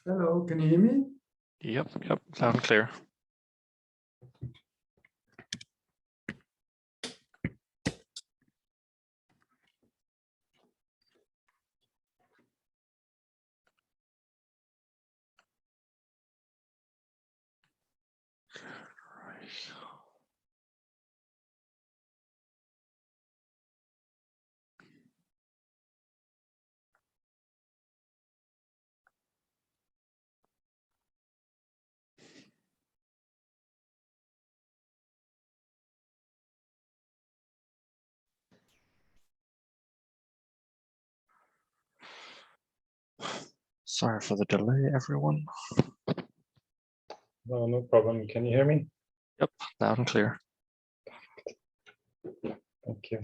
Hello, can you hear me? Yep, loud and clear. Sorry for the delay, everyone. No problem. Can you hear me? Yep, loud and clear. Thank you.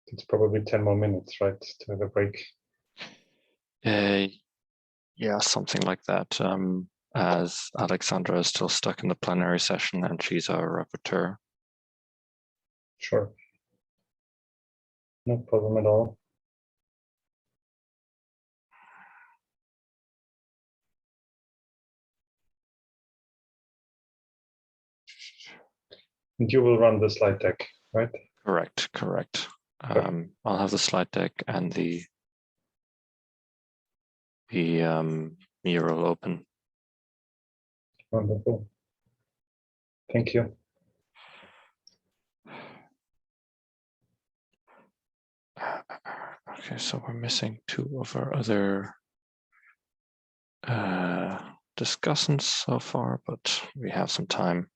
It's probably 10 more minutes, right, to have a break. Yeah, something like that. As Alexandra is still stuck in the plenary session and she's our rapporteur. Sure. No problem at all. And you will run the slide deck, right? Correct. I'll have the slide deck and the mural open. Wonderful. Thank you. Okay, so we're missing two of our other discussants so far, but we have some time.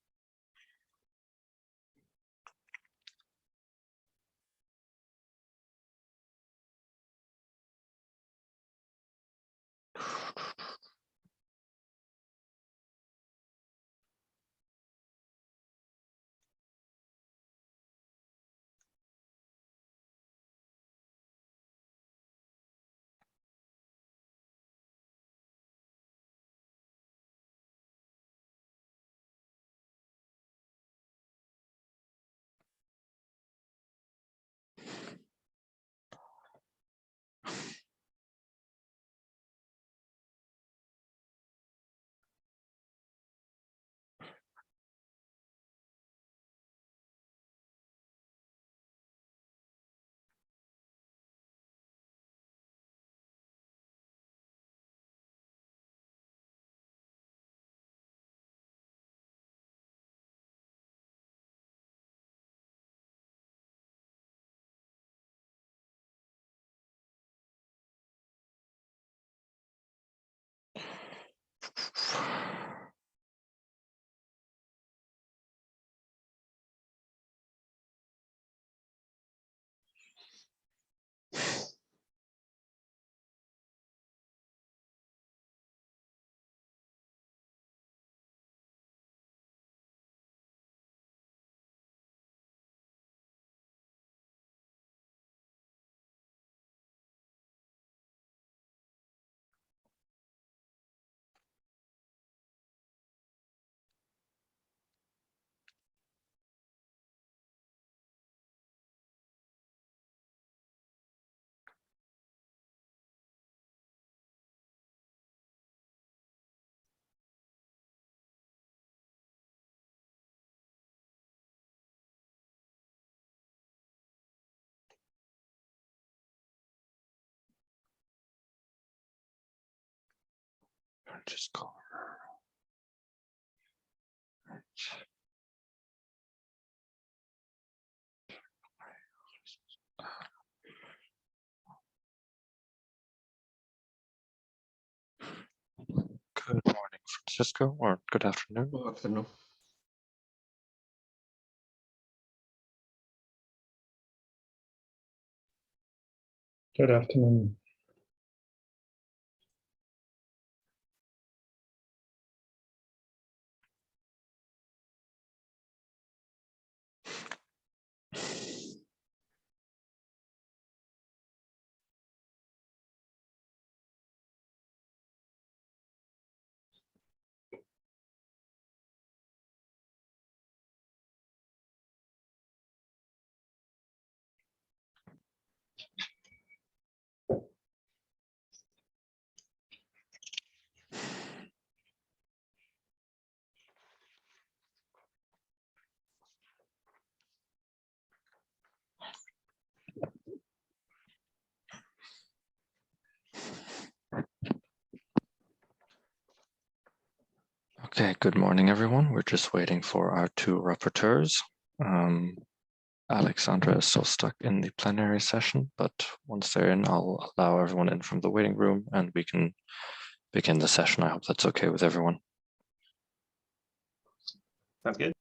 Just call her. Good morning, Francisco, or good afternoon. Good afternoon. Good afternoon. Okay, good morning, everyone. We're just waiting for our two rapporteurs. Alexandra is still stuck in the plenary session, but once they're in, I'll allow everyone in from the waiting room and we can begin the session. I hope that's okay with everyone. Sounds good.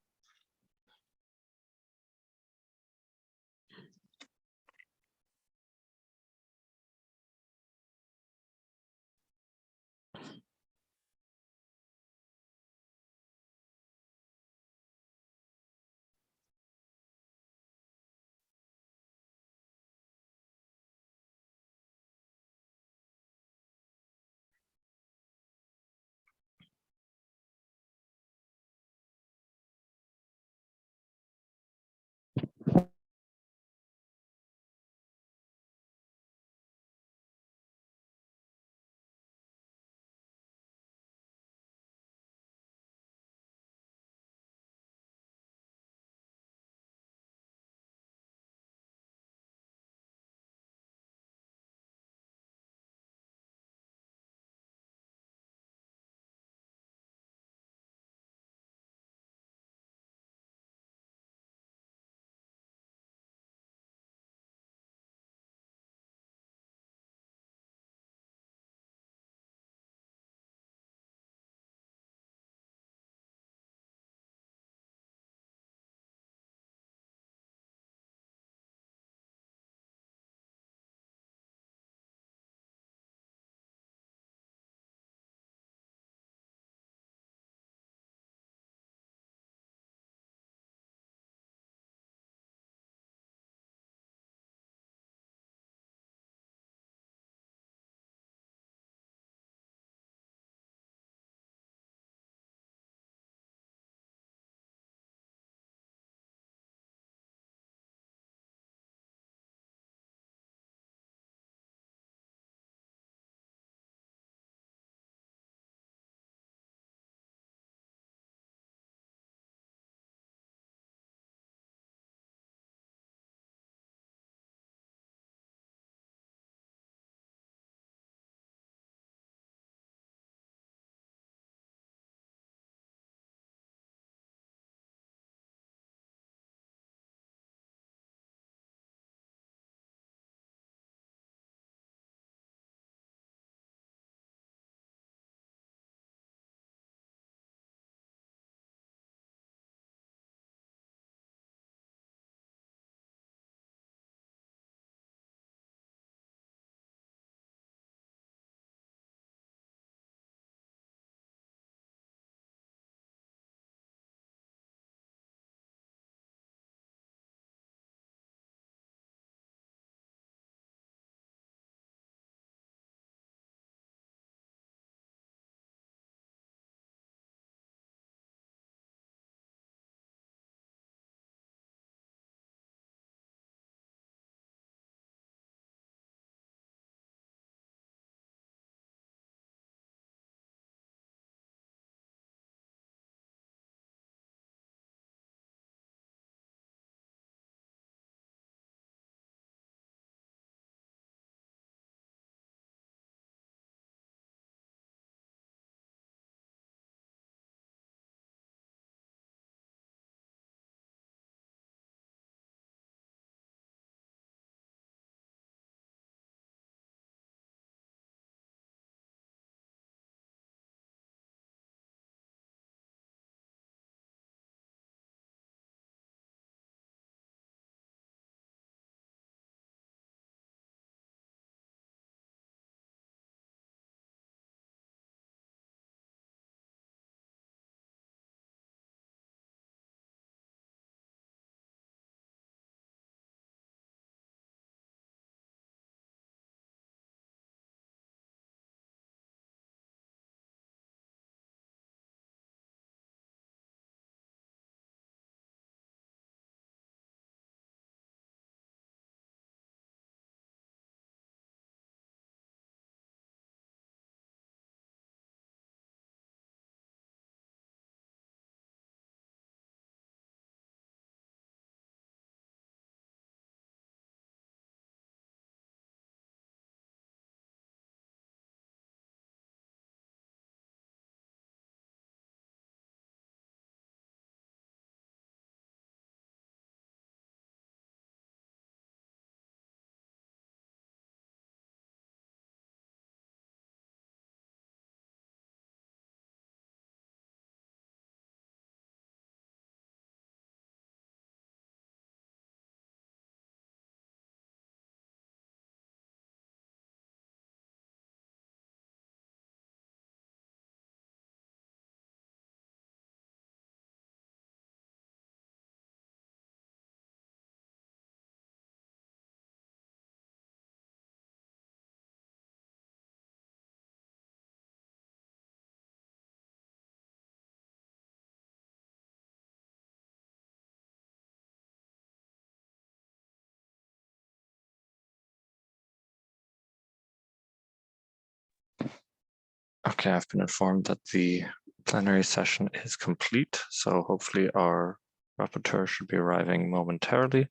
Okay, I've been informed that the plenary session is complete, so hopefully our rapporteur should be arriving momentarily.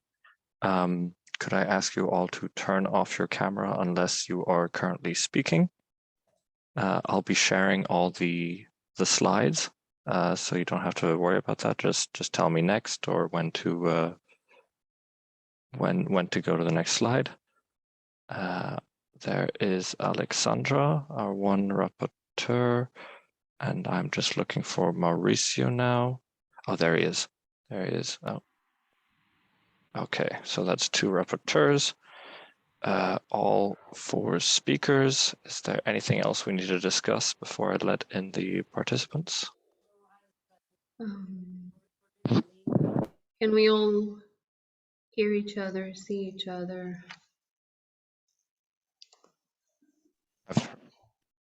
Could I ask you all to turn off your camera unless you are currently speaking? I'll be sharing all the slides, so you don't have to worry about that. Just tell me next or when to go to the next slide. There is Alexandra, our one rapporteur, and I'm just looking for Mauricio now. Oh, there he is. There he is. Oh, okay. So that's 2 rapporteurs. All 4 speakers. Is there anything else we need to discuss before I let in the participants? Can we all hear each other, see each other?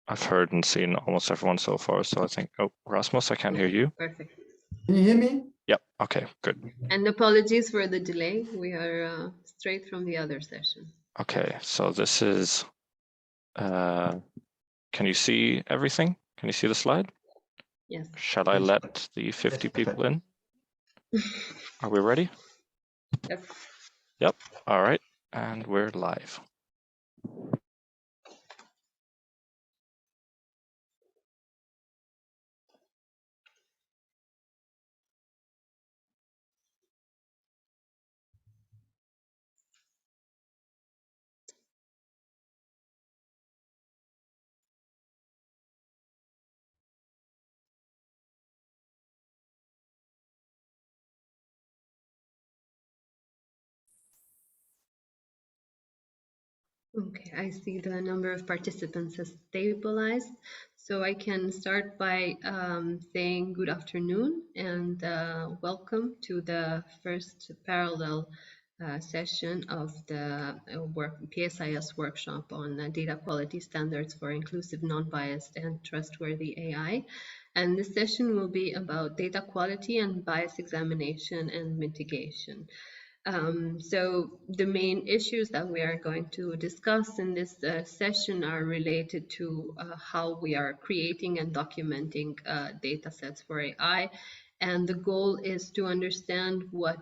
I've heard and seen almost everyone so far, so I think, oh, Rasmus, I can't hear you. Perfect. Can you hear me? Yep, okay, good. And apologies for the delay. We are straight from the other session. Okay, so this is, can you see everything? Can you see the slide? Yes. Shall I let the 50 people in? Are we ready? Yes. Yep, all right, and we're live. Okay, I see the number of participants has stabilized. So I can start by saying good afternoon and welcome to the first parallel session of the PSIS workshop on data quality standards for inclusive, non-biased and trustworthy AI. And this session will be about data quality and bias examination and mitigation. So the main issues that we are going to discuss in this session are related to how we are creating and documenting data sets for AI. And the goal is to understand what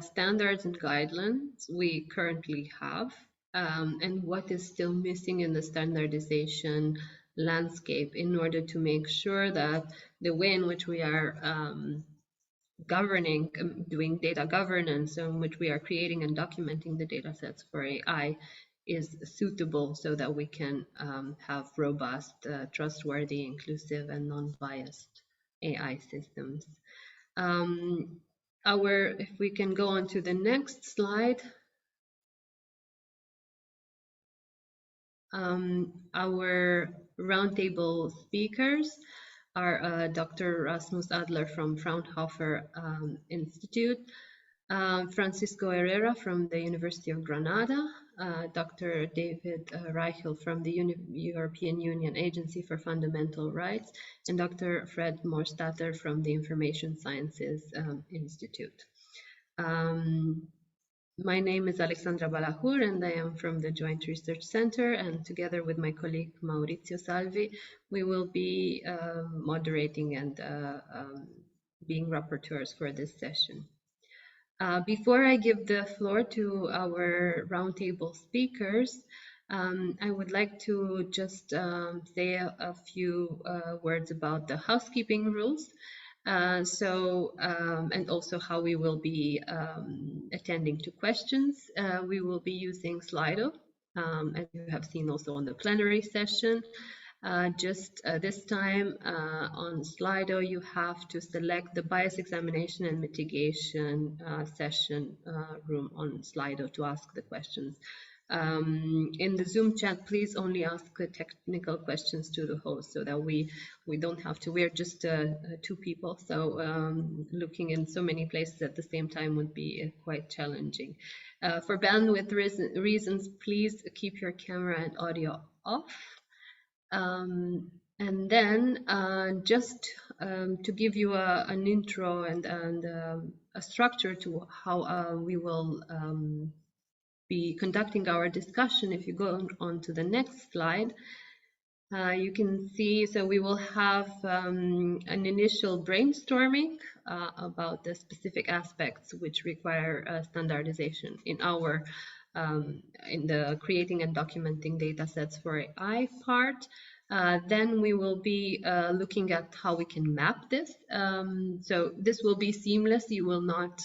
standards and guidelines we currently have and what is still missing in the standardization landscape in order to make sure that the way in which we are governing, doing data governance in which we are creating and documenting the data sets for AI is suitable so that we can have robust, trustworthy, inclusive, and non-biased AI systems. If we can go on to the next slide. Our roundtable speakers are Dr. Rasmus Adler from Fraunhofer Institute, Francisco Herrera from the University of Granada, Dr. David Reichel from the European Union Agency for Fundamental Rights, and Dr. Fred Moshtather from the Information Sciences Institute. My name is Alexandra Balahur and I am from the Joint Research Center, and together with my colleague Maurizio Salvi, we will be moderating and being rapporteurs for this session. Before I give the floor to our roundtable speakers, I would like to just say a few words about the housekeeping rules. And also how we will be attending to questions. We will be using Slido, as you have seen also on the plenary session. This time on Slido, you have to select the bias examination and mitigation session room on Slido to ask the questions. In the Zoom chat, please only ask technical questions to the host so that we don't have to, we're just 2 people, so looking in so many places at the same time would be quite challenging. For bandwidth reasons, please keep your camera and audio off. And then just to give you an intro and a structure to how we will be conducting our discussion, if you go on to the next slide, You can see, so we will have an initial brainstorming about the specific aspects which require standardization in our in the creating and documenting data sets for AI part. Then we will be looking at how we can map this. So this will be seamless. You will not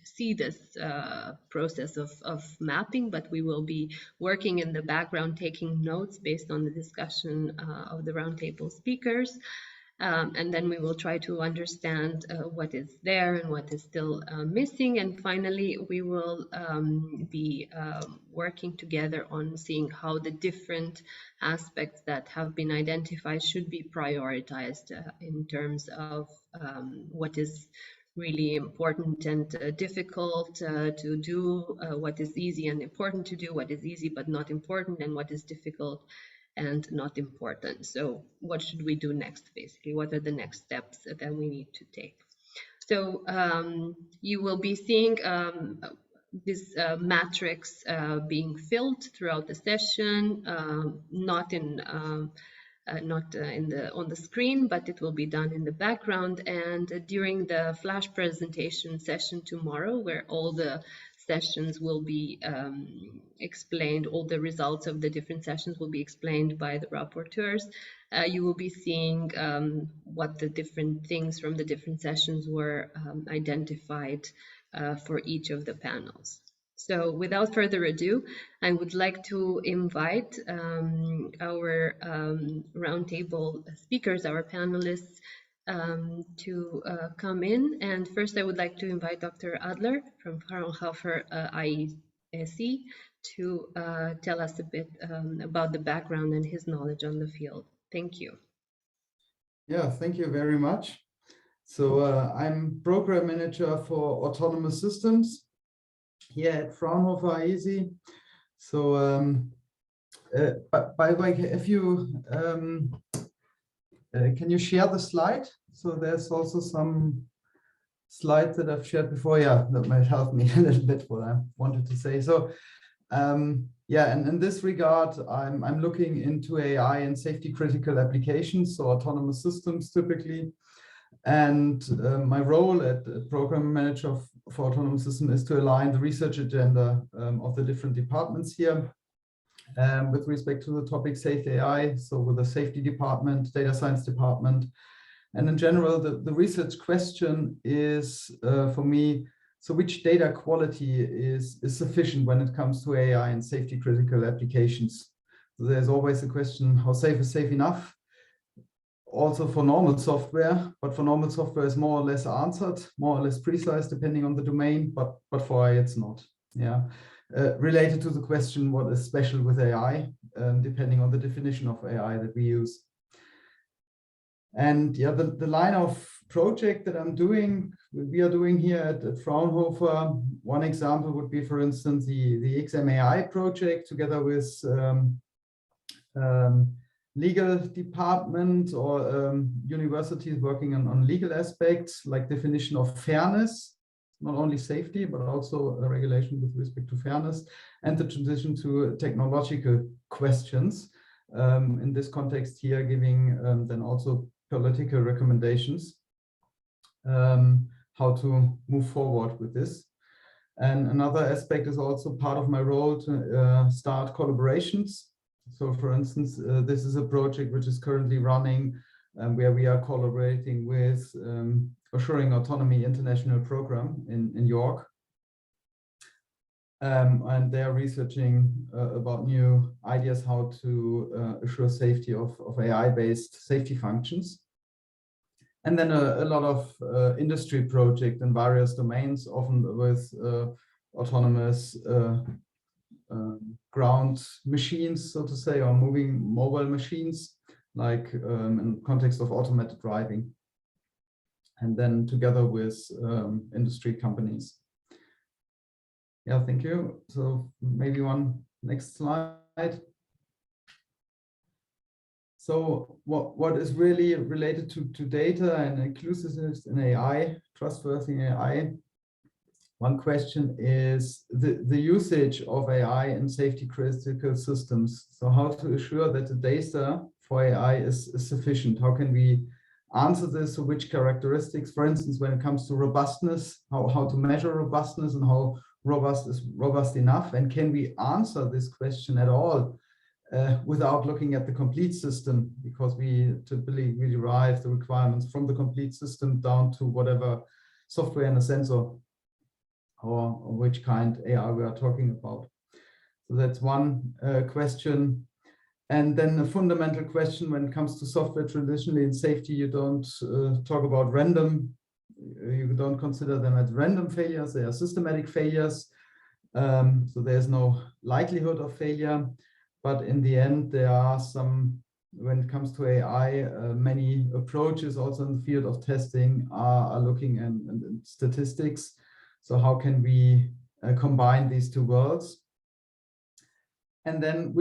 see this process of mapping, but we will be working in the background, taking notes based on the discussion of the roundtable speakers. And then we will try to understand what is there and what is still missing. And finally, we will be working together on seeing how the different aspects that have been identified should be prioritized in terms of what is really important and difficult to do, what is easy and important to do, what is easy but not important, and what is difficult and not important. So what should we do next, basically? What are the next steps that we need to take? So you will be seeing this matrix being filled throughout the session, not on the screen, but it will be done in the background. And during the flash presentation session tomorrow, where all the sessions will be explained, all the results of the different sessions will be explained by the rapporteurs. You will be seeing what the different things from the different sessions were identified for each of the panels. So without further ado, I would like to invite our roundtable speakers, our panelists, to come in. And first, I would like to invite Dr. Adler from Fraunhofer IESE to tell us a bit about the background and his knowledge on the field. Thank you. Yeah, thank you very much. So I'm program manager for autonomous systems here at Fraunhofer IESE. So by the way, if you can you share the slide? So there's also some slides that I've shared before. Yeah, that might help me a little bit what I wanted to say. So yeah, and in this regard, I'm looking into AI and safety critical applications, so autonomous systems typically. And my role at program manager for autonomous systems is to align the research agenda of the different departments here with respect to the topic safe AI. So with the safety department, data science department, and in general, the research question is for me, so which data quality is sufficient when it comes to AI and safety critical applications? So there's always a question, how safe is safe enough? Also for normal software, but for normal software is more or less answered, more or less precise depending on the domain, but for AI it's not. Yeah, related to the question, what is special with AI, depending on the definition of AI that we use. And yeah, the line of project that we are doing here at Fraunhofer, one example would be, for instance, the XMAI project together with legal department or universities working on legal aspects like definition of fairness, not only safety, but also regulation with respect to fairness, and the transition to technological questions. In this context here, giving then also political recommendations, how to move forward with this. And another aspect is also part of my role to start collaborations. So for instance, this is a project which is currently running where we are collaborating with Assuring Autonomy International Program in York. And they are researching about new ideas how to assure safety of AI-based safety functions. And then a lot of industry projects in various domains, often with autonomous ground machines, so to say, or moving mobile machines, like in context of automated driving. And then together with industry companies. Yeah, thank you. So maybe one next slide. So what is really related to data and inclusiveness in AI, trustworthy AI? One question is the usage of AI in safety critical systems. So how to assure that the data for AI is sufficient? How can we answer this? So which characteristics, for instance, when it comes to robustness, how to measure robustness and how robust is robust enough? And can we answer this question at all without looking at the complete system? Because we typically derive the requirements from the complete system down to whatever software and a sensor or which kind AI we are talking about. So that's one question. And then a fundamental question when it comes to software, traditionally in safety, you don't talk about random, you don't consider them as random failures, they are systematic failures. So there's no likelihood of failure, but in the end, there are some, when it comes to AI, many approaches also in the field of testing are looking at statistics. So how can we combine these two worlds? And then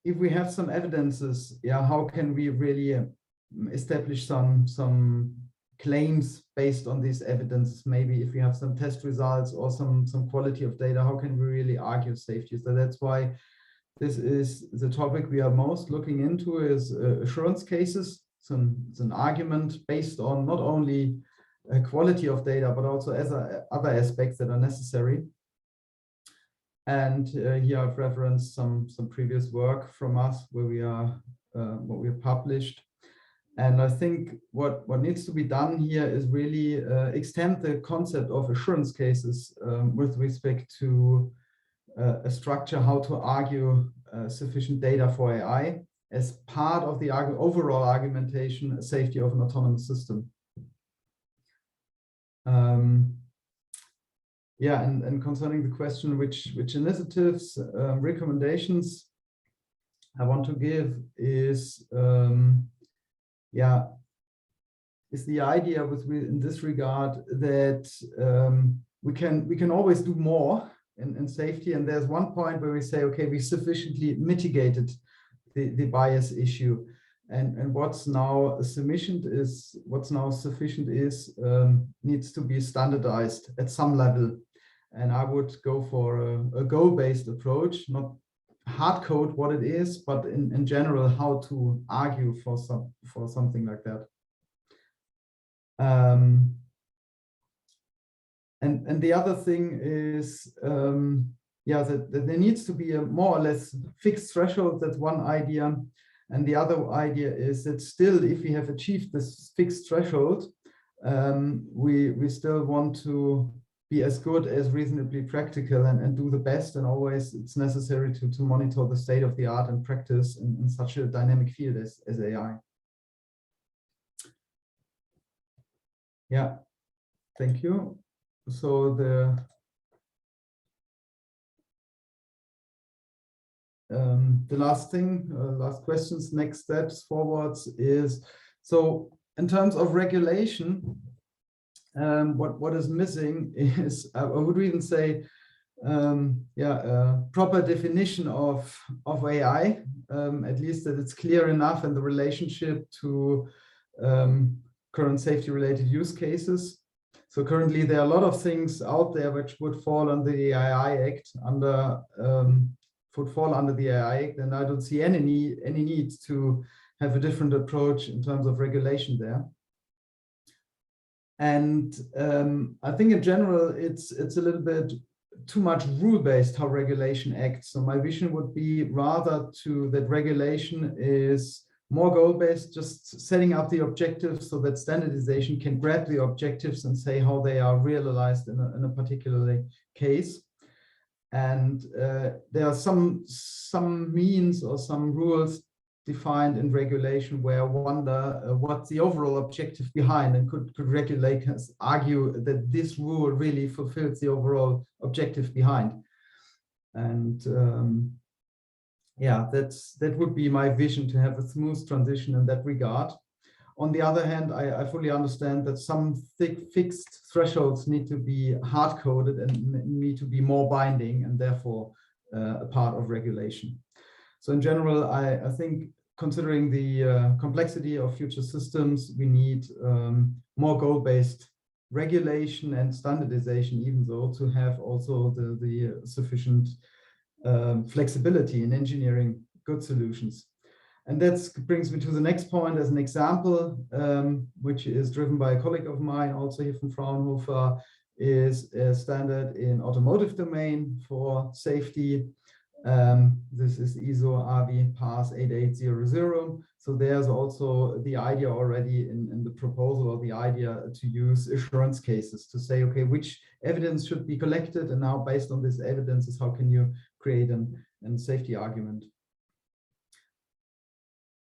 if we have some evidences, how can we really establish some claims based on these evidences? Maybe if we have some test results or some quality of data, how can we really argue safety? So that's why this is the topic we are most looking into is assurance cases. So it's an argument based on not only quality of data, but also as other aspects that are necessary. And here I've referenced some previous work from us where we are what we have published. And I think what needs to be done here is really extend the concept of assurance cases with respect to a structure, how to argue sufficient data for AI as part of the overall argumentation, safety of an autonomous system. Yeah, and concerning the question which initiatives, recommendations I want to give is, is the idea in this regard that we can always do more in safety. And there's one point where we say, okay, we sufficiently mitigated the bias issue. And what's now sufficient is needs to be standardized at some level. And I would go for a goal-based approach, not hard code what it is, but in general, how to argue for something like that. And the other thing is, that there needs to be a more or less fixed threshold. That's one idea. And the other idea is that still, if we have achieved this fixed threshold, we still want to be as good as reasonably practical and do the best. And always it's necessary to monitor the state of the art and practice in such a dynamic field as AI. Yeah, thank you. So the last thing, last questions, next steps forwards is, so in terms of regulation, what is missing is, I would even say, proper definition of AI, at least that it's clear enough in the relationship to current safety related use cases. So currently there are a lot of things out there which would fall under the AI Act, would fall under the AI Act, and I don't see any need to have a different approach in terms of regulation there. And I think in general, it's a little bit too much rule-based how regulation acts. So my vision would be rather that regulation is more goal-based, just setting up the objectives so that standardization can grab the objectives and say how they are realized in a particular case. And there are some means or some rules defined in regulation where I wonder what's the overall objective behind, and could regulators argue that this rule really fulfills the overall objective behind. And that would be my vision, to have a smooth transition in that regard. On the other hand, I fully understand that some fixed thresholds need to be hard-coded and need to be more binding, and therefore a part of regulation. So in general, I think, considering the complexity of future systems, we need more goal-based regulation and standardization, even though, to have also the sufficient flexibility in engineering good solutions. And that brings me to the next point as an example, which is driven by a colleague of mine, also here from Fraunhofer, is a standard in automotive domain for safety. This is ISO RV PAS 8800. So there's also the idea already in the proposal, or the idea to use assurance cases to say, okay, which evidence should be collected, and now based on this evidence is how can you create a safety argument.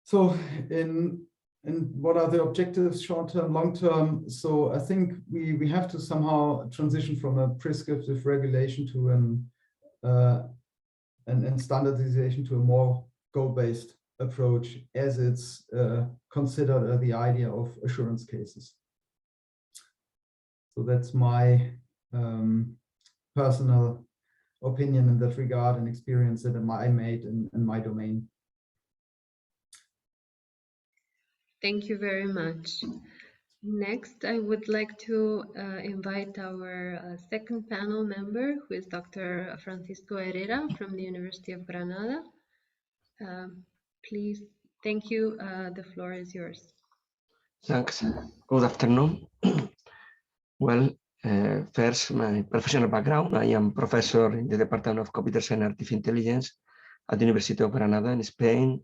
So in what are the objectives, short-term, long-term? So I think we have to somehow transition from a prescriptive regulation to an standardization to a more goal-based approach, as it's considered the idea of assurance cases. So that's my personal opinion in that regard and experience that I made in my domain. Thank you very much. Next, I would like to invite our second panel member, who is Dr. Francisco Herrera from the University of Granada. Please, thank you. The floor is yours. Thanks. Good afternoon. Well, first, my professional background. I am professor in the Department of Computer Science and Artificial Intelligence at the University of Granada in Spain,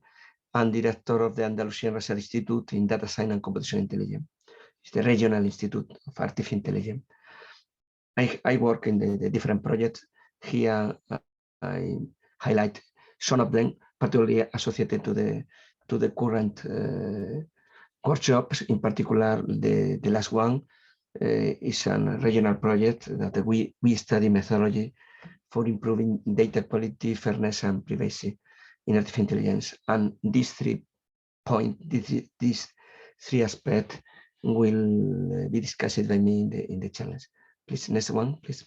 and director of the Andalusian Research Institute in Data Science and Computational Intelligence. It's the Regional Institute of Artificial Intelligence. I work in the different projects. Here, I highlight some of them, particularly associated to the current workshops. In particular, the last one is a regional project that we study methodology for improving data quality, fairness, and privacy in artificial intelligence. And these 3 points, these 3 aspects will be discussed by me in the challenge. Please, next one, please.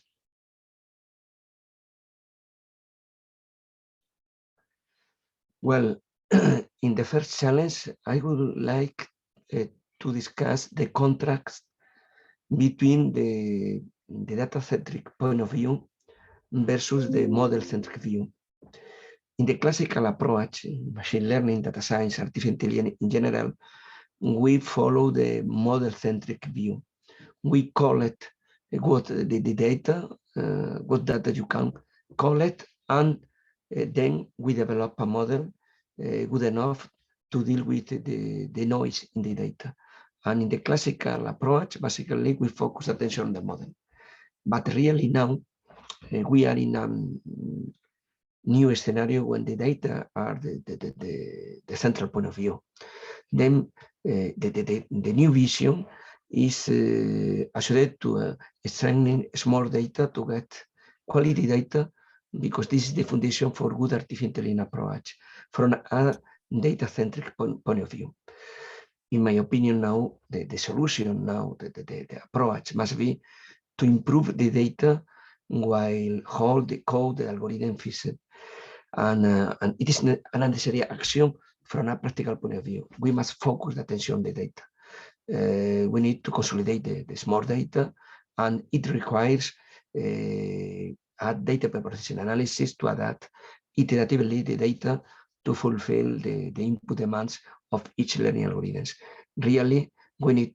Well, in the first challenge, I would like to discuss the contrast between the data-centric point of view versus the model-centric view. In the classical approach, in machine learning, data science, artificial intelligence in general, we follow the model-centric view. We collect what the data, what data you can collect, and then we develop a model good enough to deal with the noise in the data. And in the classical approach, basically, we focus attention on the model. But really now, we are in a new scenario when the data are the central point of view. Then the new vision is associated to extracting small data to get quality data, because this is the foundation for good artificial intelligence approach from a data-centric point of view. In my opinion now, the solution now, the approach must be to improve the data while hold the code, the algorithm fixed. And it is a necessary action from a practical point of view. We must focus the attention on the data. We need to consolidate the small data, and it requires a data preprocessing analysis to adapt iteratively the data to fulfill the input demands of each learning algorithms. Really, we need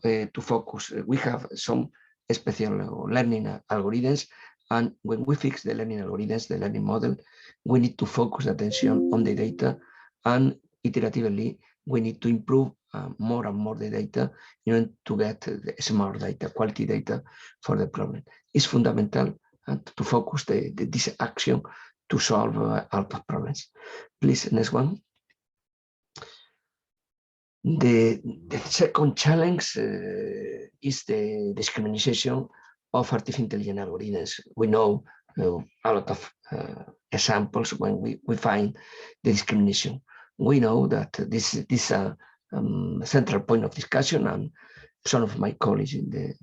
to focus. We have some special learning algorithms, and when we fix the learning algorithms, the learning model, we need to focus attention on the data, and iteratively, we need to improve more and more the data in order to get the smart data, quality data for the problem. It's fundamental to focus this action to solve our problems. Please, next one. The second challenge is the discrimination of artificial intelligence algorithms. We know a lot of examples when we find the discrimination. We know that this is a central point of discussion, and some of my colleagues in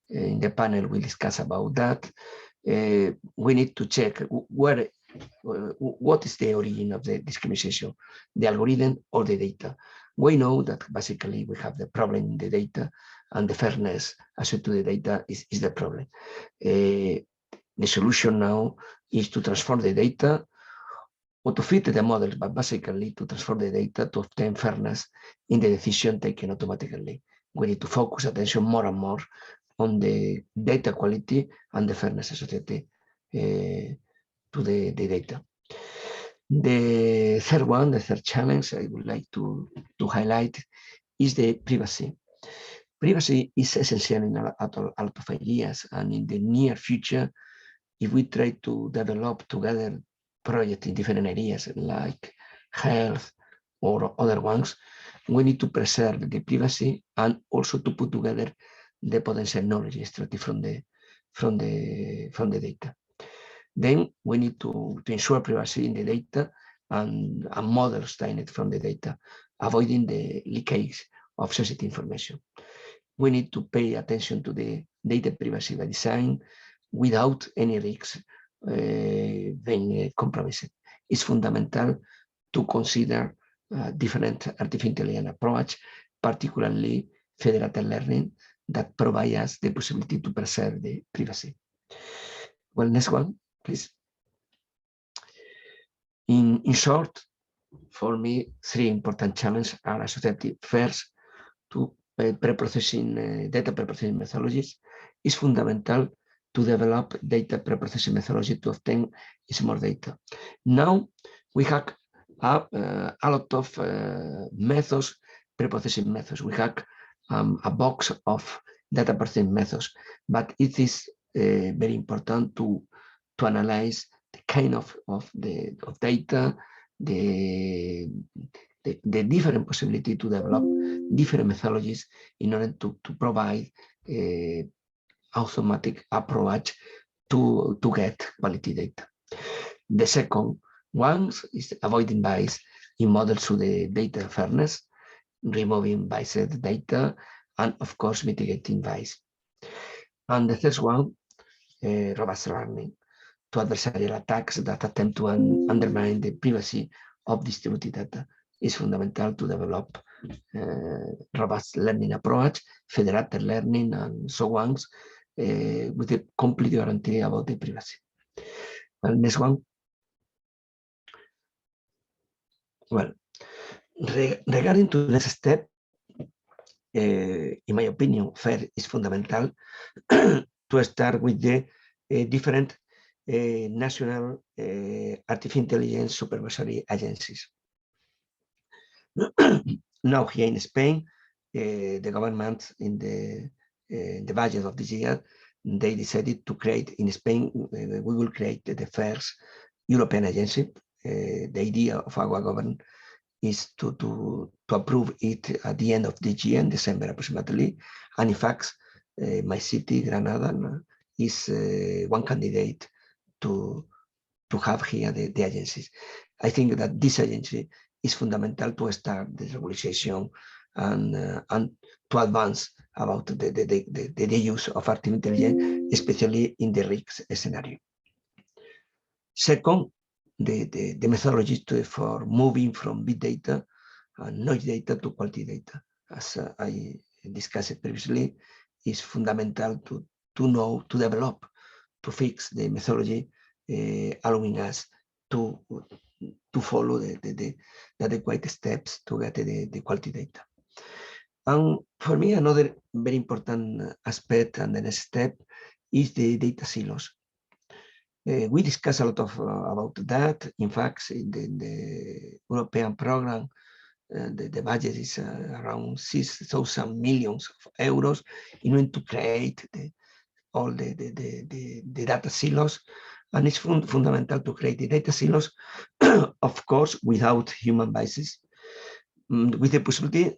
the panel will discuss about that. We need to check where what is the origin of the discrimination, the algorithm or the data? We know that basically we have the problem in the data, and the fairness associated to the data is the problem. The solution now is to transform the data or to fit the models, but basically to transform the data to obtain fairness in the decision taken automatically. We need to focus attention more and more on the data quality and the fairness associated to the data. The third one, the third challenge I would like to highlight is the privacy. Privacy is essential in a lot of areas, and in the near future, if we try to develop together projects in different areas like health or other ones, we need to preserve the privacy and also to put together the potential knowledge extracted from the data. Then we need to ensure privacy in the data and models trained from the data, avoiding the leakage of sensitive information. We need to pay attention to the data privacy by design without any risks being compromised. It's fundamental to consider different artificial intelligence approach, particularly federated learning, that provide us the possibility to preserve the privacy. Well, next one, please. In short, for me, three important challenges are associated. First, to data preprocessing methodologies. It's fundamental to develop data preprocessing methodology to obtain small data. Now we have a lot of methods, preprocessing methods. We have a box of data processing methods, but it is very important to analyze the kind of data, the different possibility to develop different methodologies in order to provide automatic approach to get quality data. The second one is avoiding bias in models to the data fairness, removing biased data, and of course mitigating bias. And the third one, robust learning, to adversarial attacks that attempt to undermine the privacy of distributed data. Is fundamental to develop robust learning approach, federated learning, and so on, with a complete guarantee about the privacy. Well, next one. Well, regarding to the next step, in my opinion, FAIR is fundamental to start with the different national artificial intelligence supervisory agencies. Now here in Spain, the government in the budget of this year, they decided to create in Spain, we will create the first European agency. The idea of our government is to approve it at the end of this year, in December approximately. And in fact, my city, Granada, is one candidate to have here the agencies. I think that this agency is fundamental to start the regularization and to advance about the use of artificial intelligence, especially in the risk scenario. Second, the methodology for moving from big data and noise data to quality data, as I discussed previously, is fundamental to know, to develop, to fix the methodology, allowing us to follow the adequate steps to get the quality data. And for me, another very important aspect and the next step is the data silos. We discuss a lot about that. In fact, in the European program, the budget is around 6,000 million euros in order to create all the data silos. And it's fundamental to create the data silos, of course, without human biases, with the possibility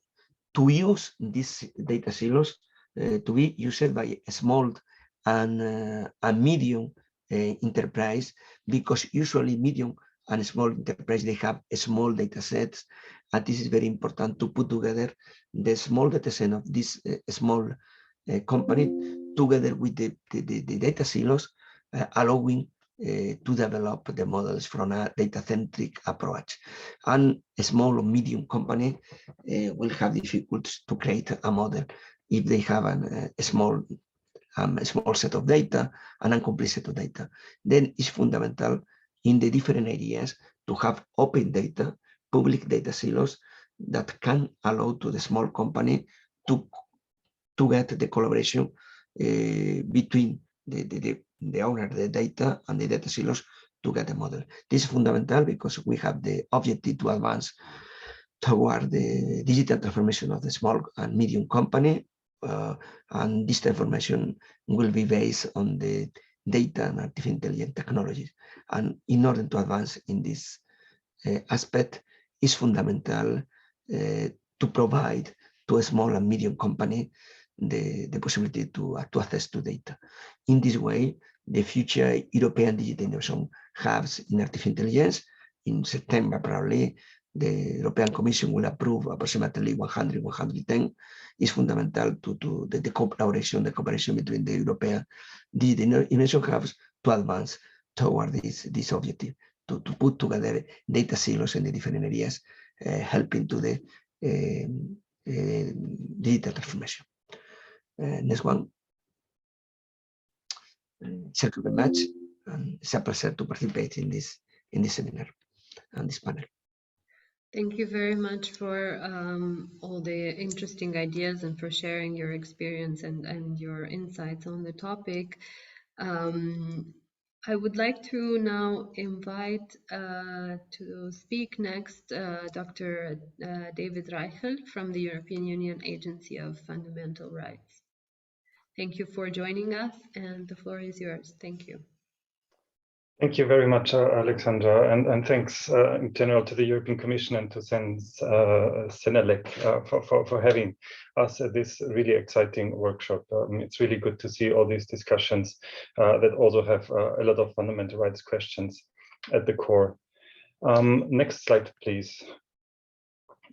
to use these data silos to be used by a small and medium enterprise, because usually medium and small enterprise, they have small data sets, and this is very important to put together the small data set of this small company together with the data silos, allowing to develop the models from a data-centric approach. And a small or medium company will have difficulties to create a model if they have a small set of data, an incomplete set of data. Then it's fundamental in the different areas to have open data, public data silos that can allow to the small company to get the collaboration between the owner of the data and the data silos to get a model. This is fundamental because we have the objective to advance toward the digital transformation of the small and medium company, and this transformation will be based on the data and artificial intelligence technologies. And in order to advance in this aspect, it's fundamental to provide to a small and medium company the possibility to access to data. In this way, the future European Digital Innovation Hubs in artificial intelligence, in September probably, the European Commission will approve approximately 100, 110, is fundamental to the cooperation between the European Digital Innovation Hubs to advance toward this objective, to put together data silos in the different areas, helping to the digital transformation. Next one. Thank you very much. And it's a pleasure to participate in this seminar and this panel. Thank you very much for all the interesting ideas and for sharing your experience and your insights on the topic. I would like to now invite to speak next Dr. David Reichel from the European Union Agency of Fundamental Rights. Thank you for joining us, and the floor is yours. Thank you. Thank you very much, Alexandra, and thanks in general to the European Commission and to Senelec for having us at this really exciting workshop. It's really good to see all these discussions that also have a lot of fundamental rights questions at the core. Next slide, please.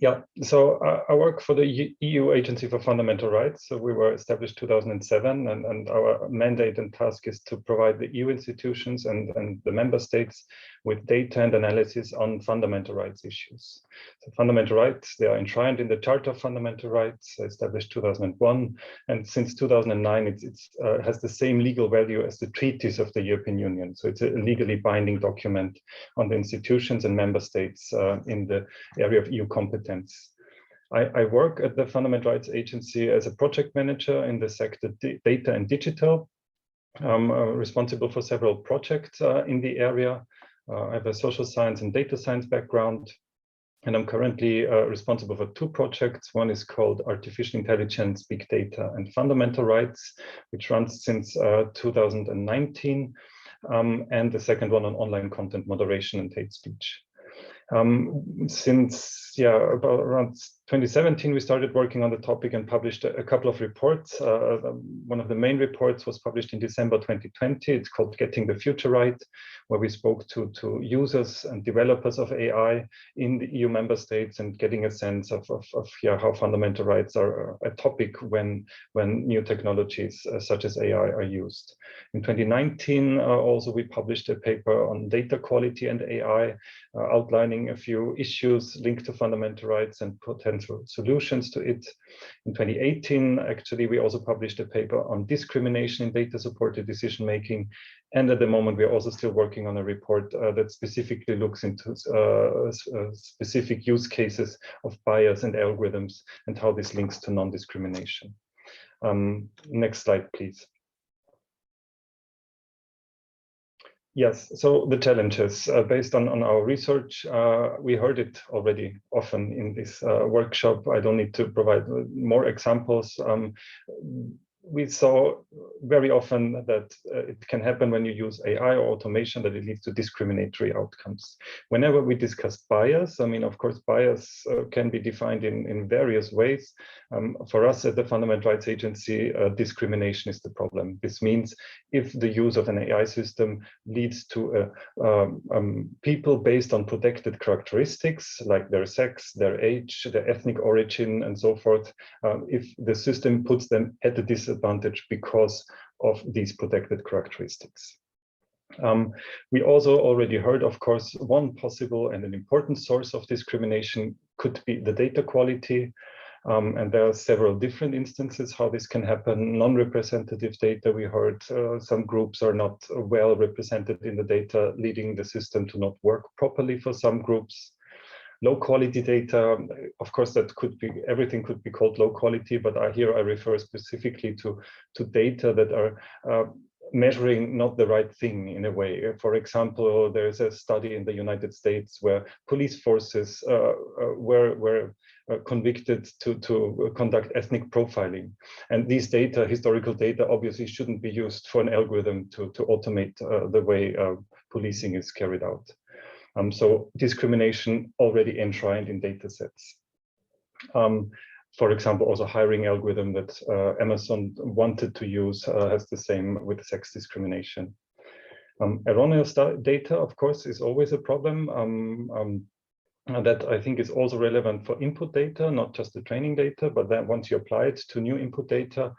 Yeah, so I work for the EU Agency for Fundamental Rights. So we were established 2007, and our mandate and task is to provide the EU institutions and the member states with data and analysis on fundamental rights issues. So fundamental rights, they are enshrined in the Charter of Fundamental Rights, established 2001, and since 2009, it has the same legal value as the treaties of the European Union. So it's a legally binding document on the institutions and member states in the area of EU competence. I work at the Fundamental Rights Agency as a project manager in the sector data and digital. I'm responsible for several projects in the area. I have a social science and data science background, and I'm currently responsible for two projects. One is called Artificial Intelligence, Big Data and Fundamental Rights, which runs since 2019, and the second one on online content moderation and hate speech. Since about around 2017, we started working on the topic and published a couple of reports. One of the main reports was published in December 2020. It's called Getting the Future Right, where we spoke to users and developers of AI in the EU member states and getting a sense of how fundamental rights are a topic when new technologies such as AI are used. In 2019, also we published a paper on data quality and AI, outlining a few issues linked to fundamental rights and potential solutions to it. In 2018, actually, we also published a paper on discrimination in data-supported decision-making. And at the moment, we are also still working on a report that specifically looks into specific use cases of bias and algorithms and how this links to non-discrimination. Next slide, please. Yes, so the challenges based on our research, we heard it already often in this workshop. I don't need to provide more examples. We saw very often that it can happen when you use AI or automation that it leads to discriminatory outcomes. Whenever we discuss bias, I mean, of course, bias can be defined in various ways. For us at the Fundamental Rights Agency, discrimination is the problem. This means if the use of an AI system leads to people based on protected characteristics like their sex, their age, their ethnic origin, and so forth, if the system puts them at a disadvantage because of these protected characteristics. We also already heard, of course, one possible and an important source of discrimination could be the data quality. And there are several different instances how this can happen. Non-representative data, we heard some groups are not well represented in the data, leading the system to not work properly for some groups. Low quality data, of course, that could be, everything could be called low quality, but here I refer specifically to data that are measuring not the right thing in a way. For example, there's a study in the United States where police forces were convicted to conduct ethnic profiling. And these data, historical data, obviously shouldn't be used for an algorithm to automate the way policing is carried out. So discrimination already enshrined in data sets. For example, also hiring algorithm that Amazon wanted to use has the same with sex discrimination. Erroneous data, of course, is always a problem. That I think is also relevant for input data, not just the training data, but then once you apply it to new input data,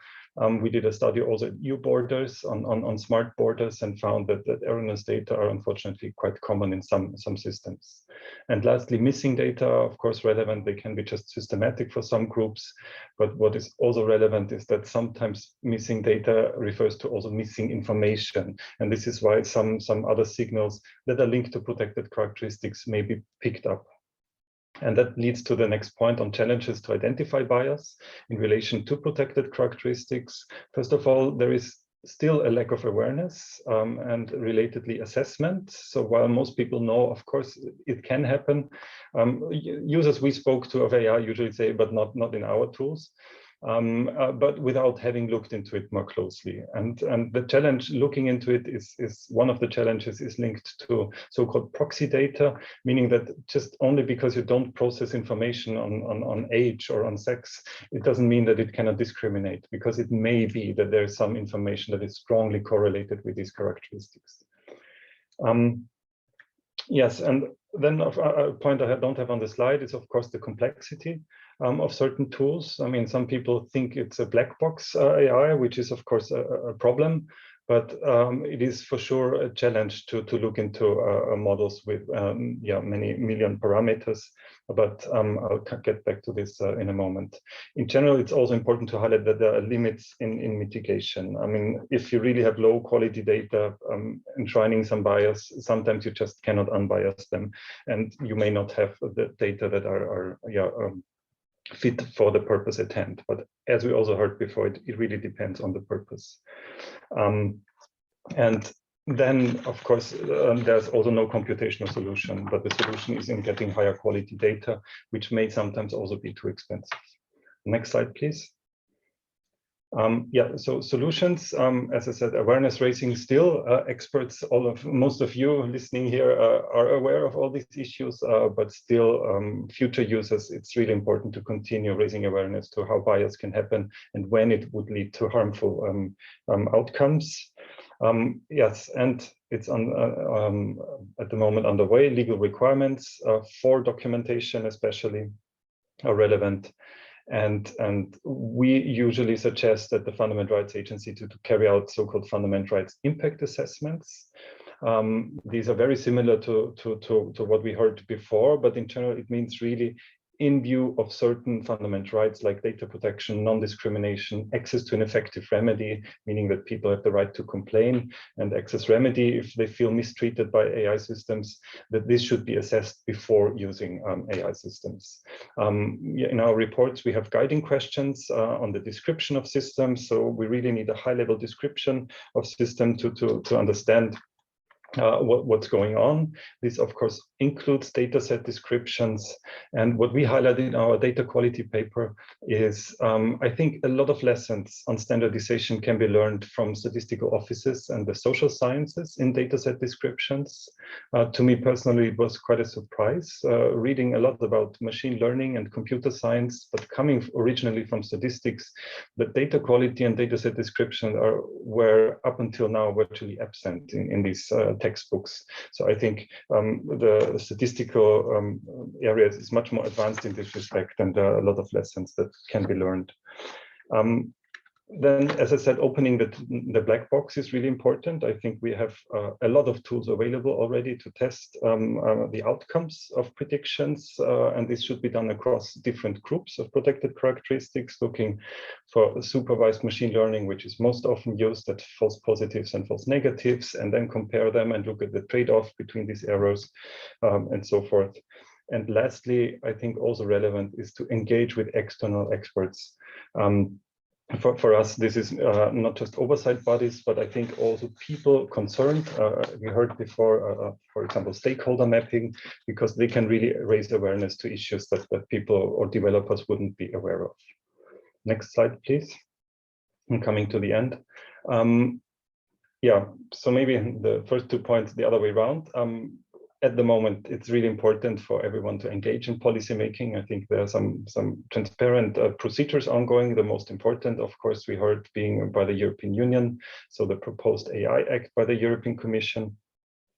we did a study also at EU borders on smart borders and found that erroneous data are unfortunately quite common in some systems. And lastly, missing data, of course, relevant. They can be just systematic for some groups, but what is also relevant is that sometimes missing data refers to also missing information. And this is why some other signals that are linked to protected characteristics may be picked up. And that leads to the next point on challenges to identify bias in relation to protected characteristics. First of all, there is still a lack of awareness and relatedly assessment. So while most people know, of course, it can happen, users we spoke to of AI usually say, but not in our tools. But without having looked into it more closely. And the challenge looking into it is one of the challenges is linked to so-called proxy data, meaning that just only because you don't process information on age or on sex, it doesn't mean that it cannot discriminate, because it may be that there's some information that is strongly correlated with these characteristics. Yes, and then a point I don't have on the slide is, of course, the complexity of certain tools. I mean, some people think it's a black box AI, which is, of course, a problem, but it is for sure a challenge to look into models with many million parameters. But I'll get back to this in a moment. In general, it's also important to highlight that there are limits in mitigation. I mean, if you really have low quality data enshrining some bias, sometimes you just cannot unbias them, and you may not have the data that are fit for the purpose at hand. But as we also heard before, it really depends on the purpose. And then, of course, there's also no computational solution, but the solution is in getting higher quality data, which may sometimes also be too expensive. Next slide, please. So solutions, as I said, awareness raising still, experts, most of you listening here are aware of all these issues, but still future users, it's really important to continue raising awareness to how bias can happen and when it would lead to harmful outcomes. Yes, and it's at the moment underway. Legal requirements for documentation especially are relevant. And we usually suggest that the Fundamental Rights Agency to carry out so-called fundamental rights impact assessments. These are very similar to what we heard before, but in general, it means really in view of certain fundamental rights like data protection, non-discrimination, access to an effective remedy, meaning that people have the right to complain, and access remedy if they feel mistreated by AI systems, that this should be assessed before using AI systems. In our reports, we have guiding questions on the description of systems. So we really need a high-level description of system to understand what's going on. This, of course, includes data set descriptions. And what we highlighted in our data quality paper is, I think a lot of lessons on standardization can be learned from statistical offices and the social sciences in data set descriptions. To me personally, it was quite a surprise, reading a lot about machine learning and computer science, but coming originally from statistics, the data quality and data set description were up until now virtually absent in these textbooks. So I think the statistical areas is much more advanced in this respect, and there are a lot of lessons that can be learned. Then, as I said, opening the black box is really important. I think we have a lot of tools available already to test the outcomes of predictions, and this should be done across different groups of protected characteristics, looking for supervised machine learning, which is most often used at false positives and false negatives, and then compare them and look at the trade-off between these errors and so forth. And lastly, I think also relevant is to engage with external experts. For us, this is not just oversight bodies, but I think also people concerned. We heard before, for example, stakeholder mapping, because they can really raise awareness to issues that people or developers wouldn't be aware of. Next slide, please. I'm coming to the end. Yeah, so maybe the first 2 points the other way around. At the moment, it's really important for everyone to engage in policymaking. I think there are some transparent procedures ongoing. The most important, of course, we heard being by the European Union. So the proposed AI Act by the European Commission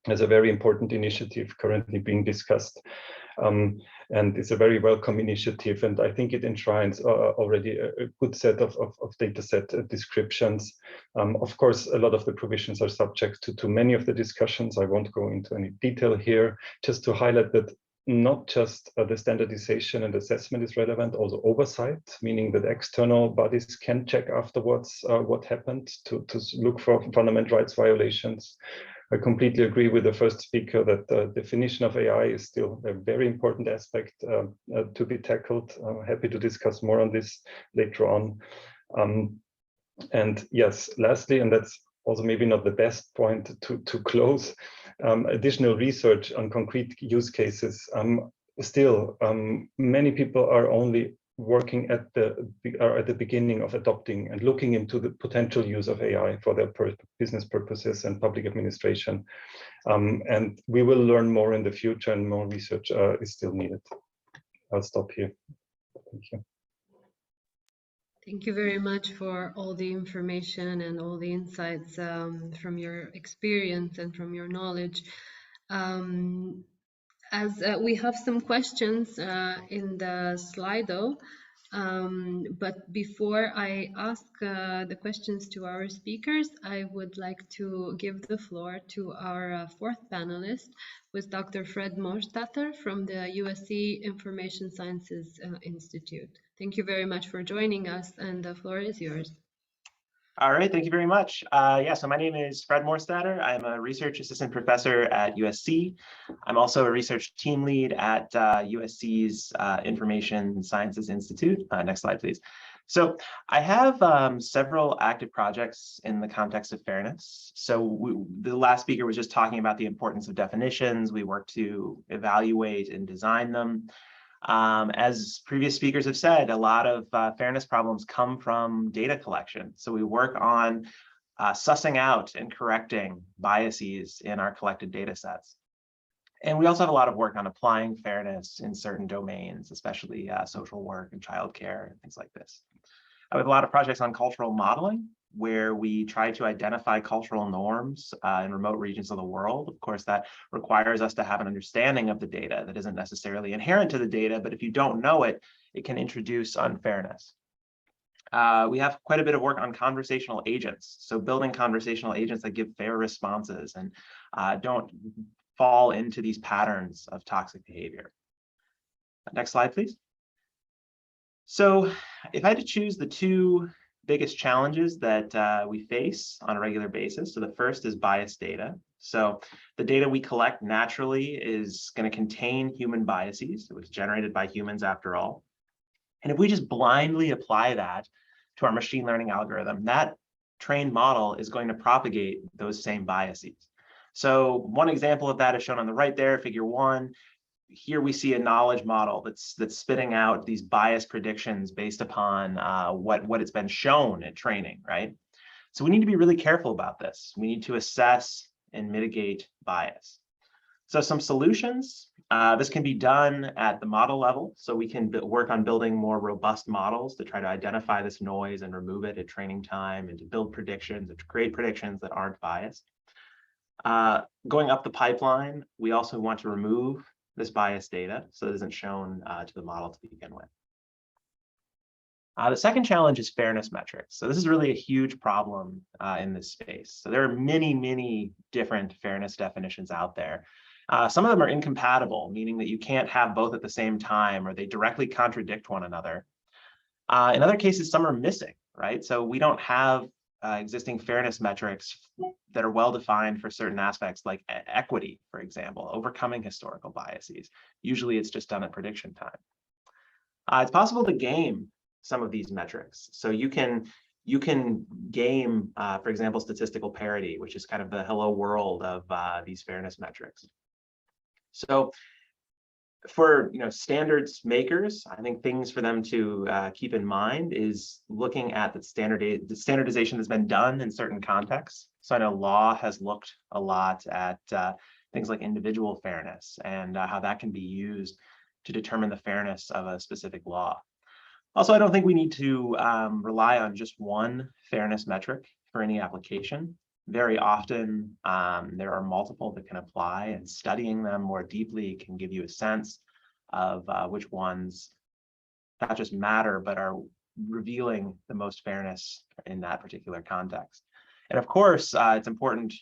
is a very important initiative currently being discussed. And it's a very welcome initiative. And I think it enshrines already a good set of data set descriptions. Of course, a lot of the provisions are subject to many of the discussions. I won't go into any detail here, just to highlight that not just the standardization and assessment is relevant, also oversight, meaning that external bodies can check afterwards what happened to look for fundamental rights violations. I completely agree with the first speaker that the definition of AI is still a very important aspect to be tackled. I'm happy to discuss more on this later on. And yes, lastly, and that's also maybe not the best point to close, additional research on concrete use cases. Still, many people are only working at the beginning of adopting and looking into the potential use of AI for their business purposes and public administration. And we will learn more in the future, and more research is still needed. I'll stop here. Thank you. Thank you very much for all the information and all the insights from your experience and from your knowledge. As we have some questions in the Slido, but before I ask the questions to our speakers, I would like to give the floor to our fourth panelist, who is Dr. Fred Moshtather from the USC Information Sciences Institute. Thank you very much for joining us, and the floor is yours. All right, thank you very much. Yeah, so my name is Fred Moshtather. I'm a research assistant professor at USC. I'm also a research team lead at USC's Information Sciences Institute. Next slide, please. So I have several active projects in the context of fairness. So the last speaker was just talking about the importance of definitions. We work to evaluate and design them. As previous speakers have said, a lot of fairness problems come from data collection. So we work on sussing out and correcting biases in our collected data sets. And we also have a lot of work on applying fairness in certain domains, especially social work and childcare and things like this. I have a lot of projects on cultural modeling, where we try to identify cultural norms in remote regions of the world. Of course, that requires us to have an understanding of the data that isn't necessarily inherent to the data, but if you don't know it, it can introduce unfairness. We have quite a bit of work on conversational agents. So building conversational agents that give fair responses and don't fall into these patterns of toxic behavior. Next slide, please. So if I had to choose the two biggest challenges that we face on a regular basis. So the first is biased data. So the data we collect naturally is going to contain human biases. It was generated by humans after all. And if we just blindly apply that to our machine learning algorithm, that trained model is going to propagate those same biases. So one example of that is shown on the right there, figure 1. Here we see a knowledge model that's spitting out these bias predictions based upon what it's been shown at training, right? So we need to be really careful about this. We need to assess and mitigate bias. So some solutions, this can be done at the model level. So we can work on building more robust models to try to identify this noise and remove it at training time, and to build predictions, and to create predictions that aren't biased. Going up the pipeline, we also want to remove this biased data so it isn't shown to the model to begin with. The second challenge is fairness metrics. So this is really a huge problem in this space. So there are many, many different fairness definitions out there. Some of them are incompatible, meaning that you can't have both at the same time, or they directly contradict one another. In other cases, some are missing, right? So we don't have existing fairness metrics that are well defined for certain aspects like equity, for example, overcoming historical biases. Usually it's just done at prediction time. It's possible to game some of these metrics. So you can game, for example, statistical parity, which is kind of the hello world of these fairness metrics. So for standards makers, I think things for them to keep in mind is looking at the standardization that's been done in certain contexts. So I know law has looked a lot at things like individual fairness and how that can be used to determine the fairness of a specific law. Also, I don't think we need to rely on just one fairness metric for any application. Very often, there are multiple that can apply, and studying them more deeply can give you a sense of which ones not just matter, but are revealing the most fairness in that particular context. And of course, it's important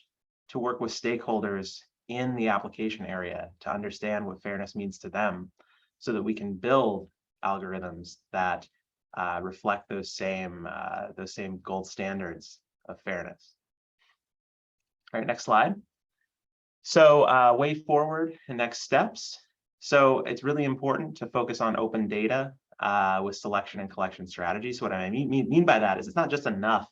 to work with stakeholders in the application area to understand what fairness means to them, so that we can build algorithms that reflect those same gold standards of fairness. All right, next slide. So way forward and next steps. So it's really important to focus on open data with selection and collection strategies. So what I mean by that is it's not just enough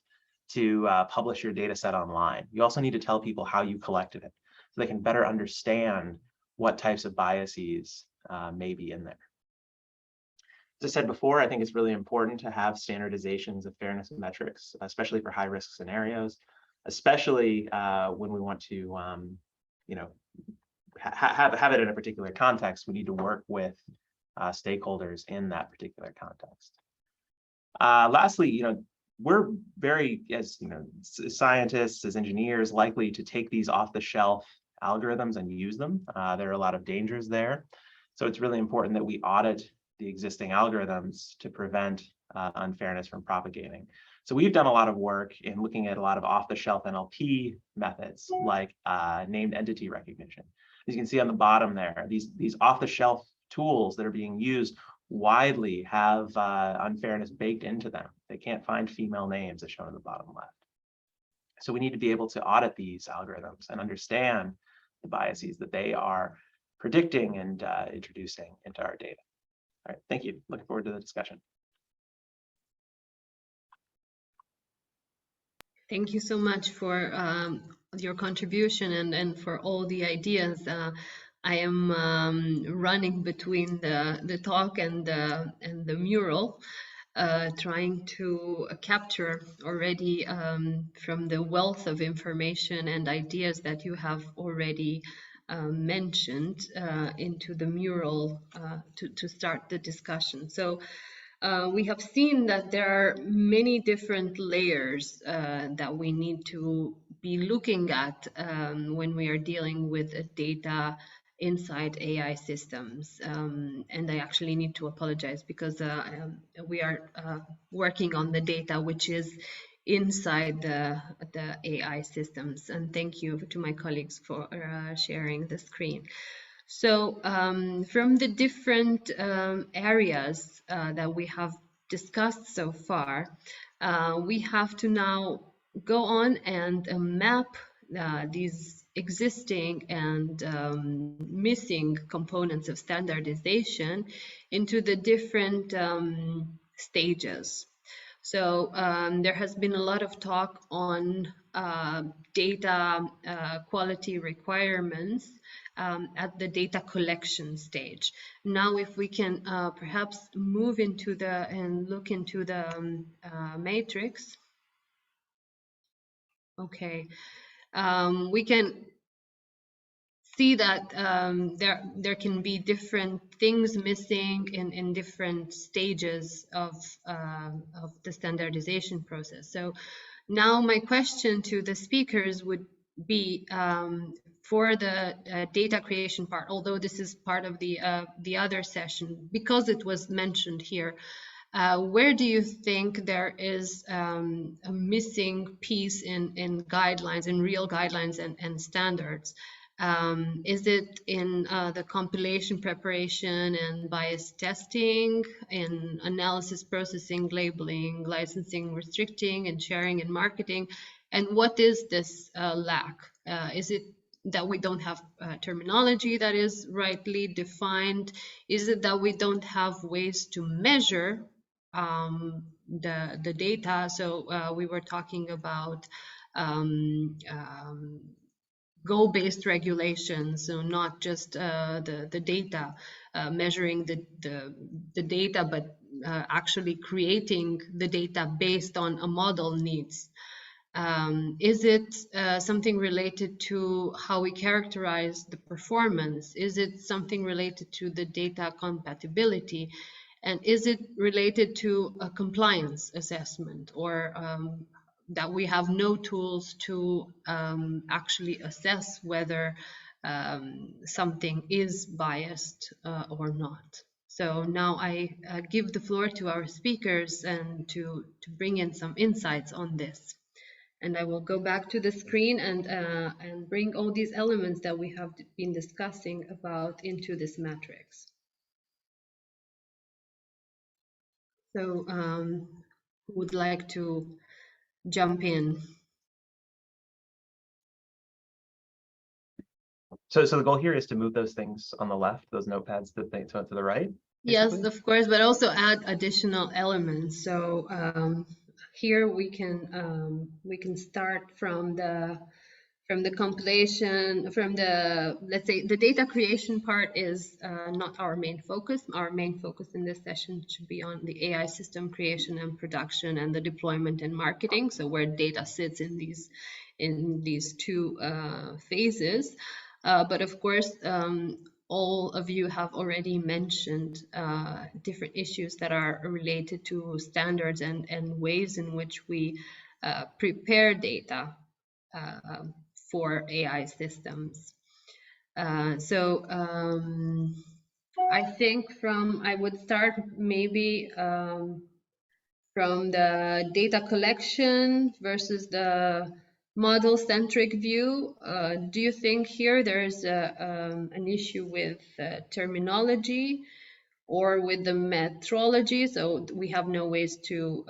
to publish your data set online. You also need to tell people how you collected it so they can better understand what types of biases may be in there. As I said before, I think it's really important to have standardizations of fairness metrics, especially for high-risk scenarios, especially when we want to, have it in a particular context. We need to work with stakeholders in that particular context. Lastly, we're very, as scientists, as engineers, likely to take these off-the-shelf algorithms and use them. There are a lot of dangers there, so it's really important that we audit the existing algorithms to prevent unfairness from propagating. So we've done a lot of work in looking at a lot of off-the-shelf NLP methods like named entity recognition. As you can see on the bottom there, these off-the-shelf tools that are being used widely have unfairness baked into them. They can't find female names as shown in the bottom left. So we need to be able to audit these algorithms and understand the biases that they are predicting and introducing into our data. All right, thank you. Looking forward to the discussion. Thank you so much for your contribution and for all the ideas. I am running between the talk and the mural, trying to capture already from the wealth of information and ideas that you have already mentioned into the mural to start the discussion. So we have seen that there are many different layers that we need to be looking at when we are dealing with data inside AI systems. And I actually need to apologize because we are working on the data which is inside the AI systems. And thank you to my colleagues for sharing the screen. So from the different areas that we have discussed so far, we have to now go on and map these existing and missing components of standardization into the different stages. So there has been a lot of talk on data quality requirements at the data collection stage. Now, if we can perhaps move into and look into the matrix. Okay, we can see that there can be different things missing in different stages of the standardization process. So now my question to the speakers would be for the data creation part, although this is part of the other session, because it was mentioned here, Where do you think there is a missing piece in guidelines, in real guidelines and standards? Is it in the compilation preparation and bias testing, in analysis, processing, labeling, licensing, restricting, and sharing and marketing? And what is this lack? Is it that we don't have terminology that is rightly defined? Is it that we don't have ways to measure the data? So we were talking about goal-based regulations, so not just the data, measuring the data, but actually creating the data based on a model needs. Is it something related to how we characterize the performance? Is it something related to the data compatibility? And is it related to a compliance assessment, or that we have no tools to actually assess whether something is biased or not? So now I give the floor to our speakers and to bring in some insights on this. And I will go back to the screen and bring all these elements that we have been discussing about into this matrix. So who would like to jump in? So the goal here is to move those things on the left, those notepads to the right? Yes, Basically? of course, but also add additional elements. So here we can start from the compilation, from the, let's say, the data creation part is not our main focus. Our main focus in this session should be on the AI system creation and production and the deployment and marketing. So where data sits in these two phases. But of course, all of you have already mentioned different issues that are related to standards and ways in which we prepare data for AI systems. I think I would start maybe from the data collection versus the model-centric view. Do you think here there's an issue with terminology or with the metrology? So we have no ways to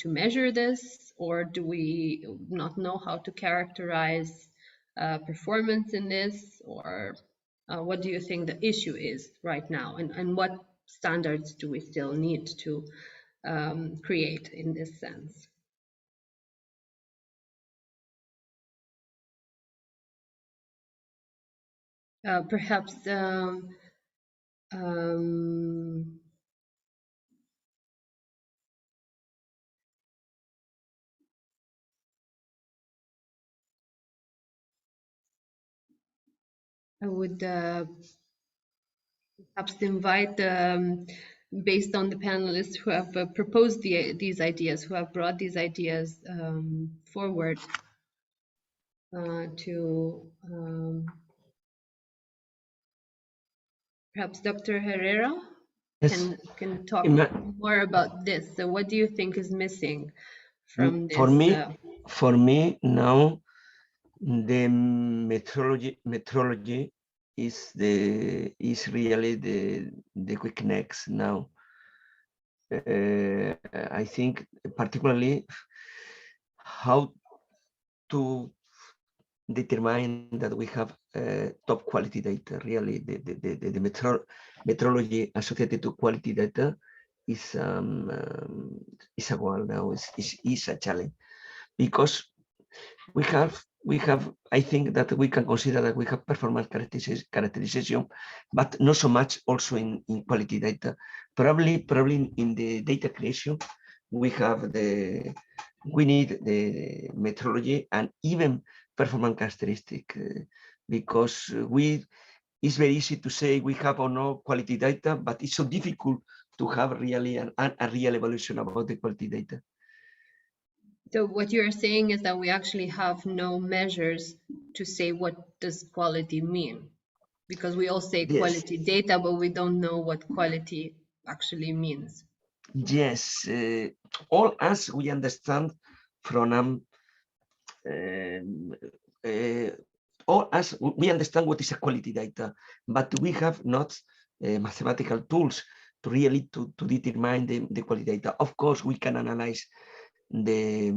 measure this, or do we not know how to characterize performance in this, or what do you think the issue is right now, and what standards do we still need to create in this sense? Perhaps I would perhaps invite, based on the panelists who have proposed these ideas, who have brought these ideas forward, to perhaps Dr. Herrera can talk more about this. So what do you think is missing from this? For me now, the metrology is really the quick next now. I think particularly how to determine that we have top quality data. Really, the metrology associated to quality data is a goal now. Is a challenge, because we have. I think that we can consider that we have performance characterization, but not so much also in quality data. Probably in the data creation, we need the metrology and even performance characteristic, because it's very easy to say we have or no quality data, but it's so difficult to have really a real evaluation about the quality data. So what you're saying is that we actually have no measures to say what does quality mean, because we all say quality data, but we don't know what quality actually means. Yes, all as we understand from all as we understand what is a quality data, but we have not mathematical tools to really to determine the quality data. Of course, we can analyze the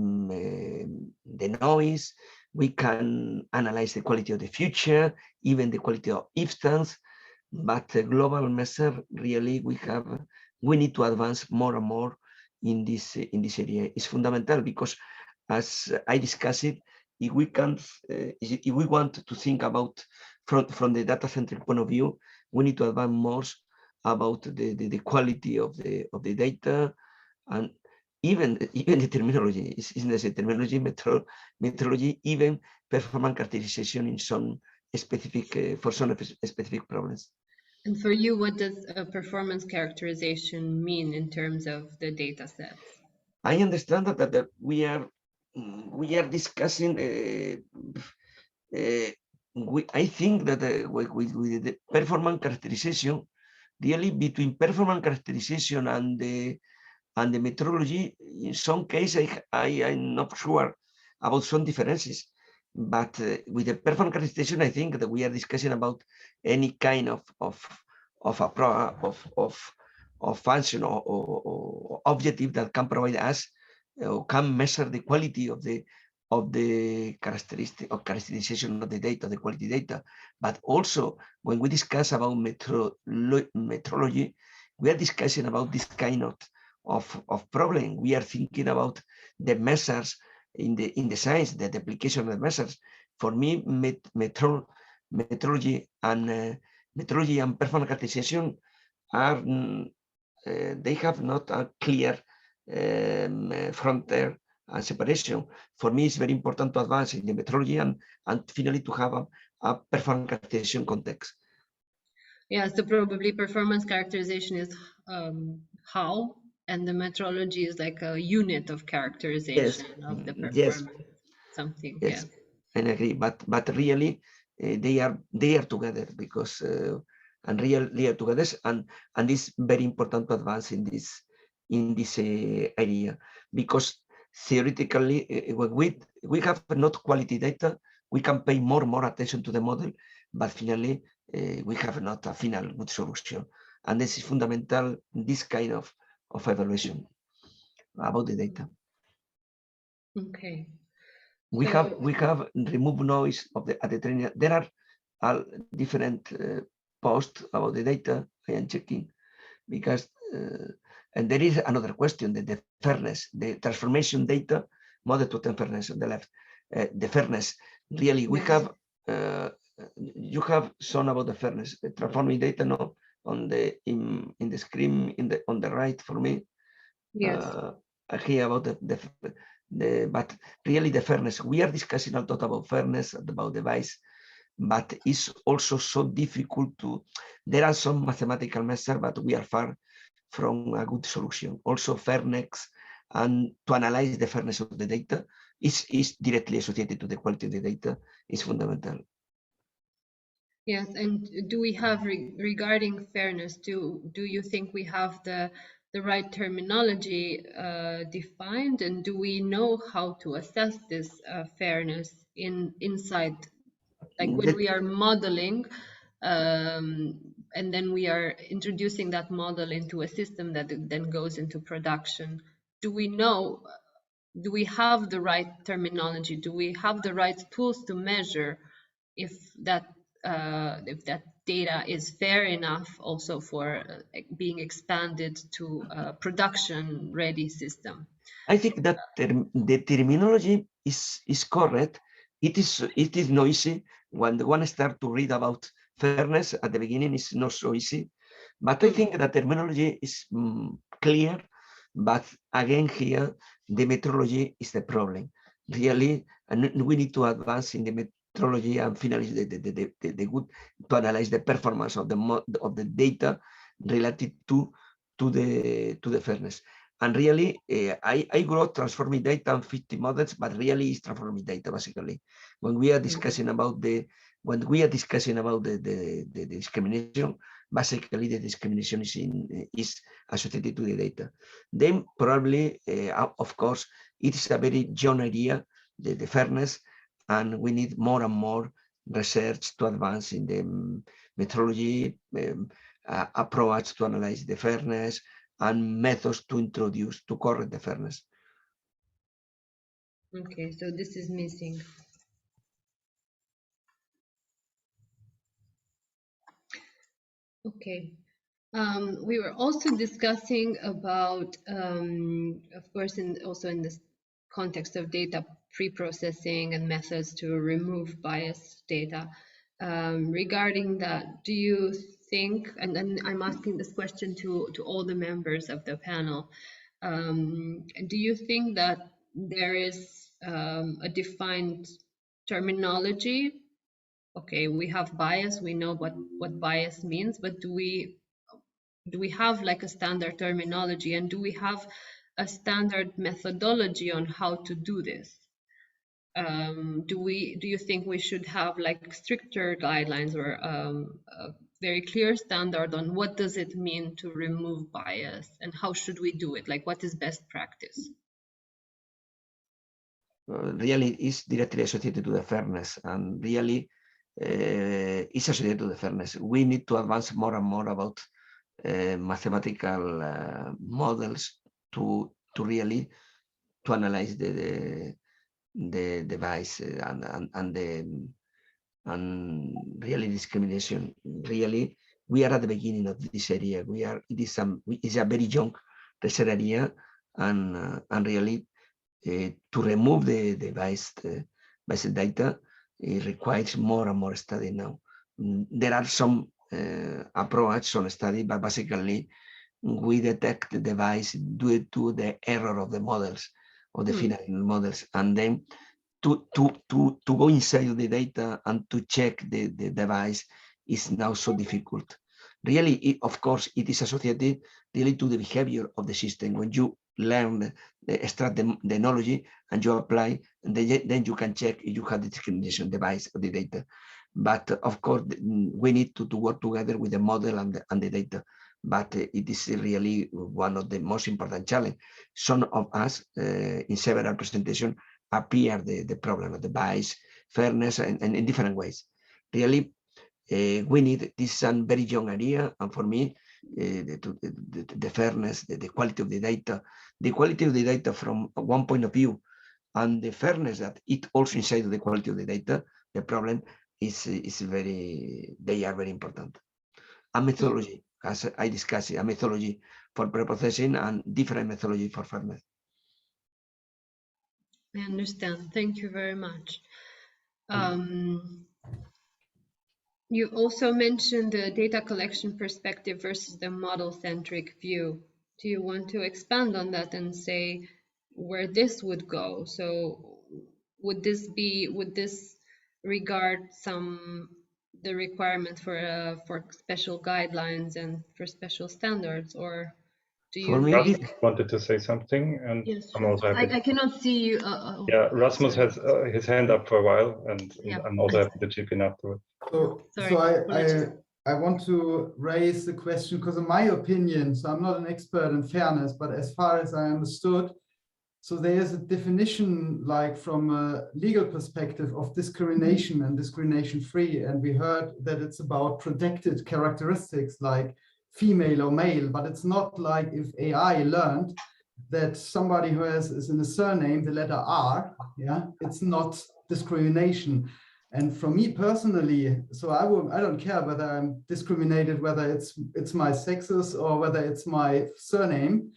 noise, we can analyze the quality of the future, even the quality of instance, but a global measure really we need to advance more and more in this area. It's fundamental because, as I discussed it, if we want to think about from the data-centric point of view, we need to advance more about the quality of the data, and even the terminology isn't the terminology, methodology, even performance characterization in some specific for some specific problems. And for you, what does a performance characterization mean in terms of the data sets? I understand that we are discussing. I think that with the performance characterization, really between performance characterization and the methodology, in some cases I'm not sure about some differences. But with the performance characterization, I think that we are discussing about any kind of function or objective that can provide us or can measure the quality of the characteristic or characterization of the data, the quality data. But also when we discuss about methodology, we are discussing about this kind of problem. We are thinking about the measures in the science, the application of the measures. For me, methodology and performance characterization are they have not a clear frontier and separation. For me, it's very important to advance in the methodology and finally to have a performance characterization context. Yeah, so probably performance characterization is how, and the methodology is like a unit of characterization of the performance. Yes. Something. Yes, Yeah. I agree. But really, they are together because and really are together, and it's very important to advance in this area, because theoretically when we have not quality data, we can pay more attention to the model, but finally we have not a final good solution, and this is fundamental. This kind of evaluation about the data. Okay. We have removed noise of at the training. There are different posts about the data. I am checking because and there is another question, the fairness, the transformation data model to fairness on the left. The fairness, really, we have you have shown about the fairness, the transforming data, no, on the in the screen on the right for me. Yes. Here about but really the fairness. We are discussing a lot about fairness, about device, but it's also so difficult to. There are some mathematical measures, but we are far from a good solution. Also, fairness and to analyze the fairness of the data is directly associated to the quality of the data. Is fundamental. Yes, and do we have regarding fairness? Do you think we have the right terminology defined, and do we know how to assess this fairness inside, like when we are modeling, and then we are introducing that model into a system that then goes into production? Do we know? Do we have the right terminology? Do we have the right tools to measure if that data is fair enough also for being expanded to a production ready system? I think that the terminology is correct. It is not easy when one starts to read about fairness at the beginning. It's not so easy, but I think that terminology is clear. But again, here the methodology is the problem, really, and we need to advance in the methodology and finally the good to analyze the performance of the data related to the fairness. And really, I grew up transforming data and 50 models, but really it's transforming data basically. When we are discussing about the discrimination, basically the discrimination is associated to the data. Then probably, of course, it is a very young area, the fairness, and we need more and more research to advance in the methodology, approach to analyze the fairness, and methods to introduce to correct the fairness. Okay, so this is missing. Okay. We were also discussing about, of course, also in this context of data pre-processing and methods to remove biased data. Regarding that, do you think, and I'm asking this question to all the members of the panel, do you think that there is a defined terminology? Okay, we have bias, we know what bias means, but do we have like a standard terminology, and do we have a standard methodology on how to do this? Do you think we should have like stricter guidelines or a very clear standard on what does it mean to remove bias, and how should we do it? Like, what is best practice? Really is directly associated to the fairness, and really is associated to the fairness. We need to advance more and more about mathematical models to really to analyze the device and really discrimination. Really, we are at the beginning of this area. It is a very young research area, and really to remove the biased data, it requires more and more study now. There are some approach on study, but basically we detect the device due to the error of the models or the final models, and then to go inside the data and to check the device is now so difficult. Really, of course, it is associated really to the behavior of the system. When you learn, extract the knowledge and you apply, and then you can check if you have the discrimination device of the data. But of course, we need to work together with the model and the data. But it is really one of the most important challenges. Some of us in several presentations appear the problem of the bias, fairness, and in different ways. Really, we need this a very young area, and for me, the fairness, the quality of the data from one point of view, and the fairness that it also inside of the quality of the data, the problem is they are very important. A methodology, as I discussed, a methodology for pre-processing and different methodology for fairness. I understand. Thank you very much. You also mentioned the data collection perspective versus the model-centric view. Do you want to expand on that and say where this would go? So would this regard the requirement for special guidelines and for special standards, or do you Rasmus wanted to say something, and yes, I'm also happy. I cannot see you. Yeah, Rasmus has his hand up for a while, and yeah. I'm also happy to chip in afterwards. So I want to raise the question because in my opinion, so I'm not an expert in fairness, but as far as I understood, so there is a definition like from a legal perspective of discrimination and discrimination free. And we heard that it's about protected characteristics like female or male, but it's not like if AI learned that somebody who is in a surname, the letter R, yeah, it's not discrimination. And for me personally, so I don't care whether I'm discriminated, whether it's my sexes or whether it's my surname.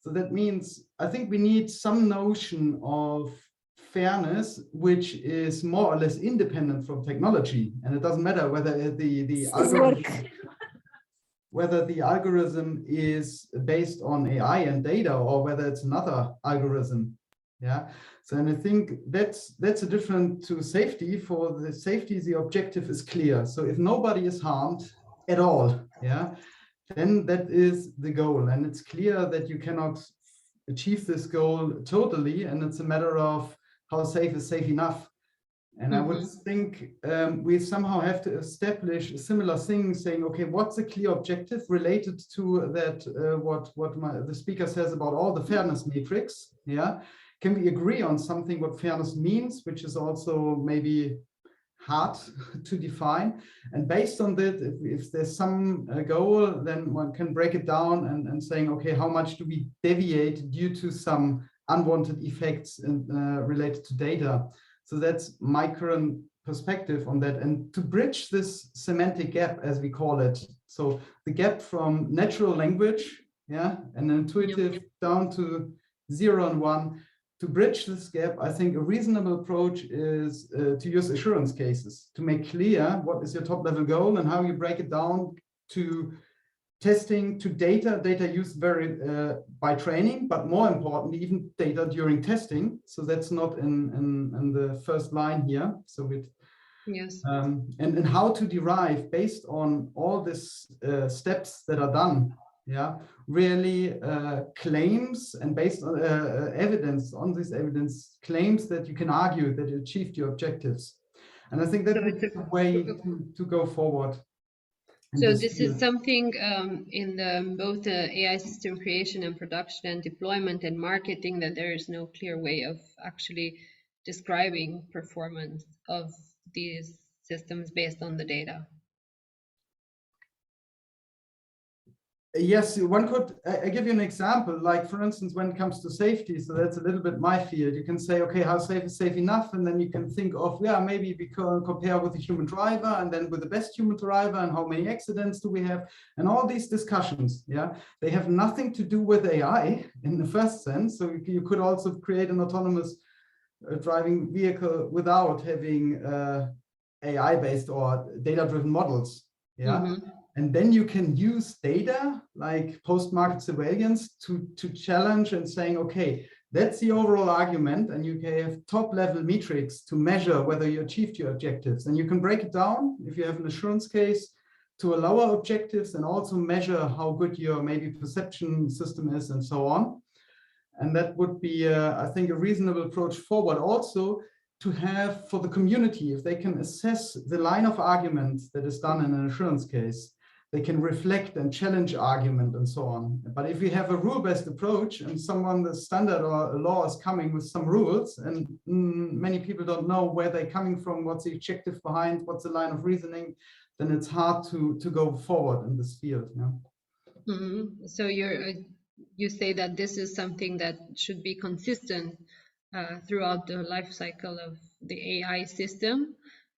So that means I think we need some notion of fairness, which is more or less independent from technology. And it doesn't matter whether the algorithm is based on AI and data or whether it's another algorithm. Yeah. So, and I think that's a different to safety. For the safety, the objective is clear. So if nobody is harmed at all, yeah, then that is the goal. And it's clear that you cannot achieve this goal totally. And it's a matter of how safe is safe enough. And I would think we somehow have to establish a similar thing, saying, okay, what's a clear objective related to that, what the speaker says about all the fairness metrics, yeah? Can we agree on something what fairness means, which is also maybe hard to define? And based on that, if there's some goal, then one can break it down and saying, okay, how much do we deviate due to some unwanted effects related to data? So that's my current perspective on that. And to bridge this semantic gap, as we call it, so the gap from natural language, yeah, and intuitive down to 0 and 1, to bridge this gap, I think a reasonable approach is to use assurance cases to make clear what is your top level goal and how you break it down to testing, to data used very by training, but more importantly, even data during testing. So that's not in the first line here. So with and how to derive based on all these steps that are done, yeah, really claims, and based on evidence, on this evidence, claims that you can argue that you achieved your objectives. And I think that would be a way to go forward. So this is something in both the AI system creation and production and deployment and marketing, that there is no clear way of actually describing performance of these systems based on the data. Yes, one could, I give you an example, like for instance, when it comes to safety, so that's a little bit my field. You can say, okay, how safe is safe enough? And then you can think of, yeah, maybe we can compare with a human driver and then with the best human driver and how many accidents do we have? And all these discussions, yeah, they have nothing to do with AI in the first sense. So you could also create an autonomous driving vehicle without having AI-based or data-driven models, yeah. And then you can use data like post-market surveillance to challenge and saying, okay, that's the overall argument. And you can have top-level metrics to measure whether you achieved your objectives. And you can break it down, if you have an assurance case, to a lower objectives, and also measure how good your maybe perception system is and so on. And that would be, I think, a reasonable approach forward. Also, to have for the community, if they can assess the line of argument that is done in an assurance case, they can reflect and challenge argument and so on. But if you have a rule-based approach and someone, the standard or a law is coming with some rules, and many people don't know where they're coming from, what's the objective behind, what's the line of reasoning, then it's hard to go forward in this field. Yeah? So you say that this is something that should be consistent throughout the life cycle of the AI system,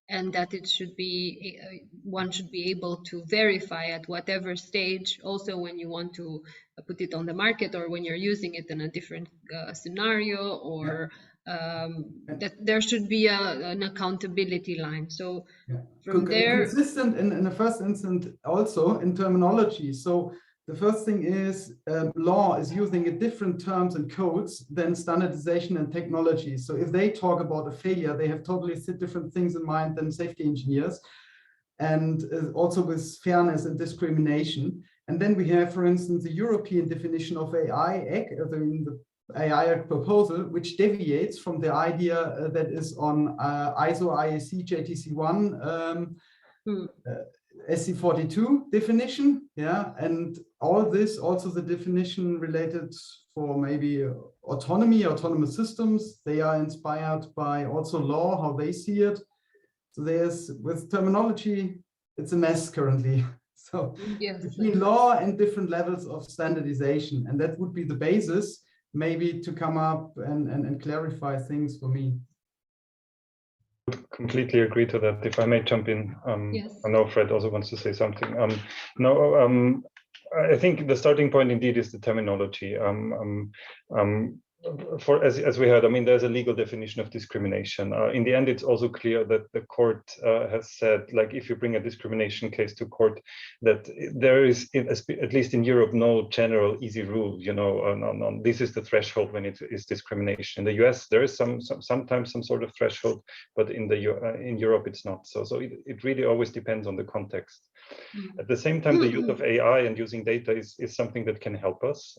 and that it should be, one should be able to verify at whatever stage, also when you want to put it on the market or when you're using it in a different scenario, or that there should be an accountability line. So from there, consistent in the first instance also in terminology. So the first thing is law is using a different terms and codes than standardization and technology. So if they talk about a failure, they have totally different things in mind than safety engineers, and also with fairness and discrimination. And then we have, for instance, the European definition of AI, the AI proposal, which deviates from the idea that is on ISO IEC JTC1 SC42 definition, yeah, and all this, also the definition related for maybe autonomous systems, they are inspired by also law, how they see it. So there's, with terminology, it's a mess currently. So between law and different levels of standardization, and that would be the basis maybe to come up and clarify things for me. Completely agree to that. If I may jump in, yes. I know Fred also wants to say something. I think the starting point indeed is the terminology. As we heard, I mean, there's a legal definition of discrimination. In the end, it's also clear that the court has said, like, if you bring a discrimination case to court, that there is, at least in Europe, no general easy rule. You know, this is the threshold when it is discrimination. In the US, there is sometimes some sort of threshold, but in Europe, it's not. So it really always depends on the context. At the same time, the use of AI and using data is something that can help us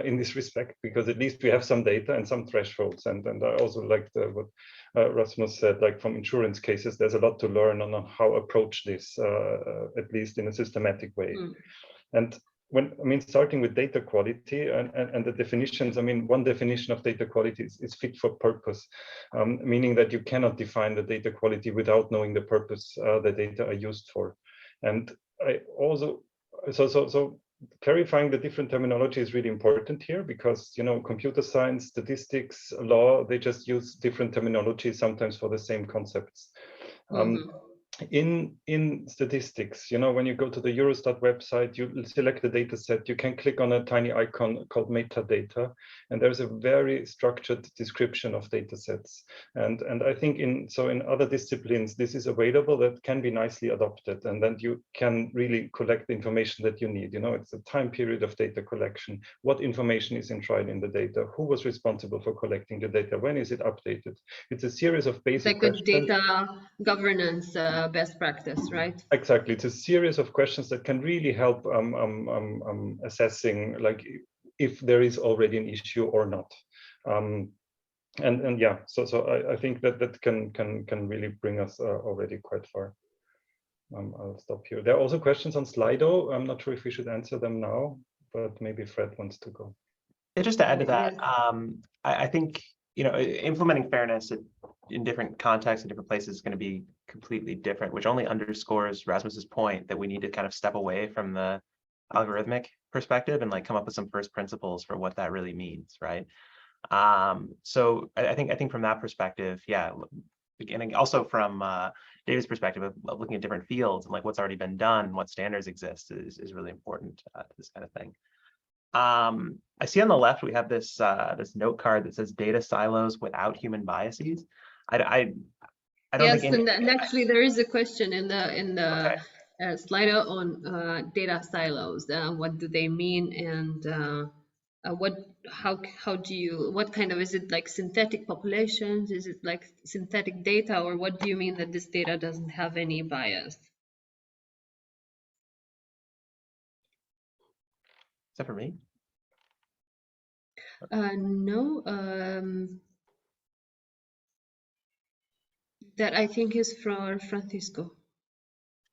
in this respect, because at least we have some data and some thresholds. And I also liked what Rasmus said, like from insurance cases, there's a lot to learn on how approach this, at least in a systematic way. And starting with data quality and the definitions, one definition of data quality is fit for purpose, meaning that you cannot define the data quality without knowing the purpose the data are used for. And I also, so clarifying the different terminology is really important here, because, computer science, statistics, law, they just use different terminology sometimes for the same concepts. In statistics, when you go to the Eurostat website, you select the data set, you can click on a tiny icon called metadata, and there's a very structured description of data sets. And I think in other disciplines, this is available, that can be nicely adopted, and then you can really collect the information that you need. It's a time period of data collection, what information is enshrined in the data, who was responsible for collecting the data, when is it updated. It's a series of basic questions. Like a data governance best practice, right? Exactly. It's a series of questions that can really help assessing, like, if there is already an issue or not. And yeah, so I think that can really bring us already quite far. I'll stop here. There are also questions on Slido. I'm not sure if we should answer them now, but maybe Fred wants to go. Yeah, just to add to that, I think, implementing fairness in different contexts and different places is going to be completely different, which only underscores Rasmus's point that we need to kind of step away from the algorithmic perspective and like come up with some first principles for what that really means, right? So I think from that perspective, yeah, and also from David's perspective of looking at different fields and like what's already been done, what standards exist is really important to this kind of thing. I see on the left we have this this note card that says data silos without human biases. I don't think any... and actually there is a question in the Slido on data silos. What do they mean, and what kind of, is it like synthetic populations? Is it like synthetic data, or what do you mean that this data doesn't have any bias? Is that for me? No, that I think is for Francisco,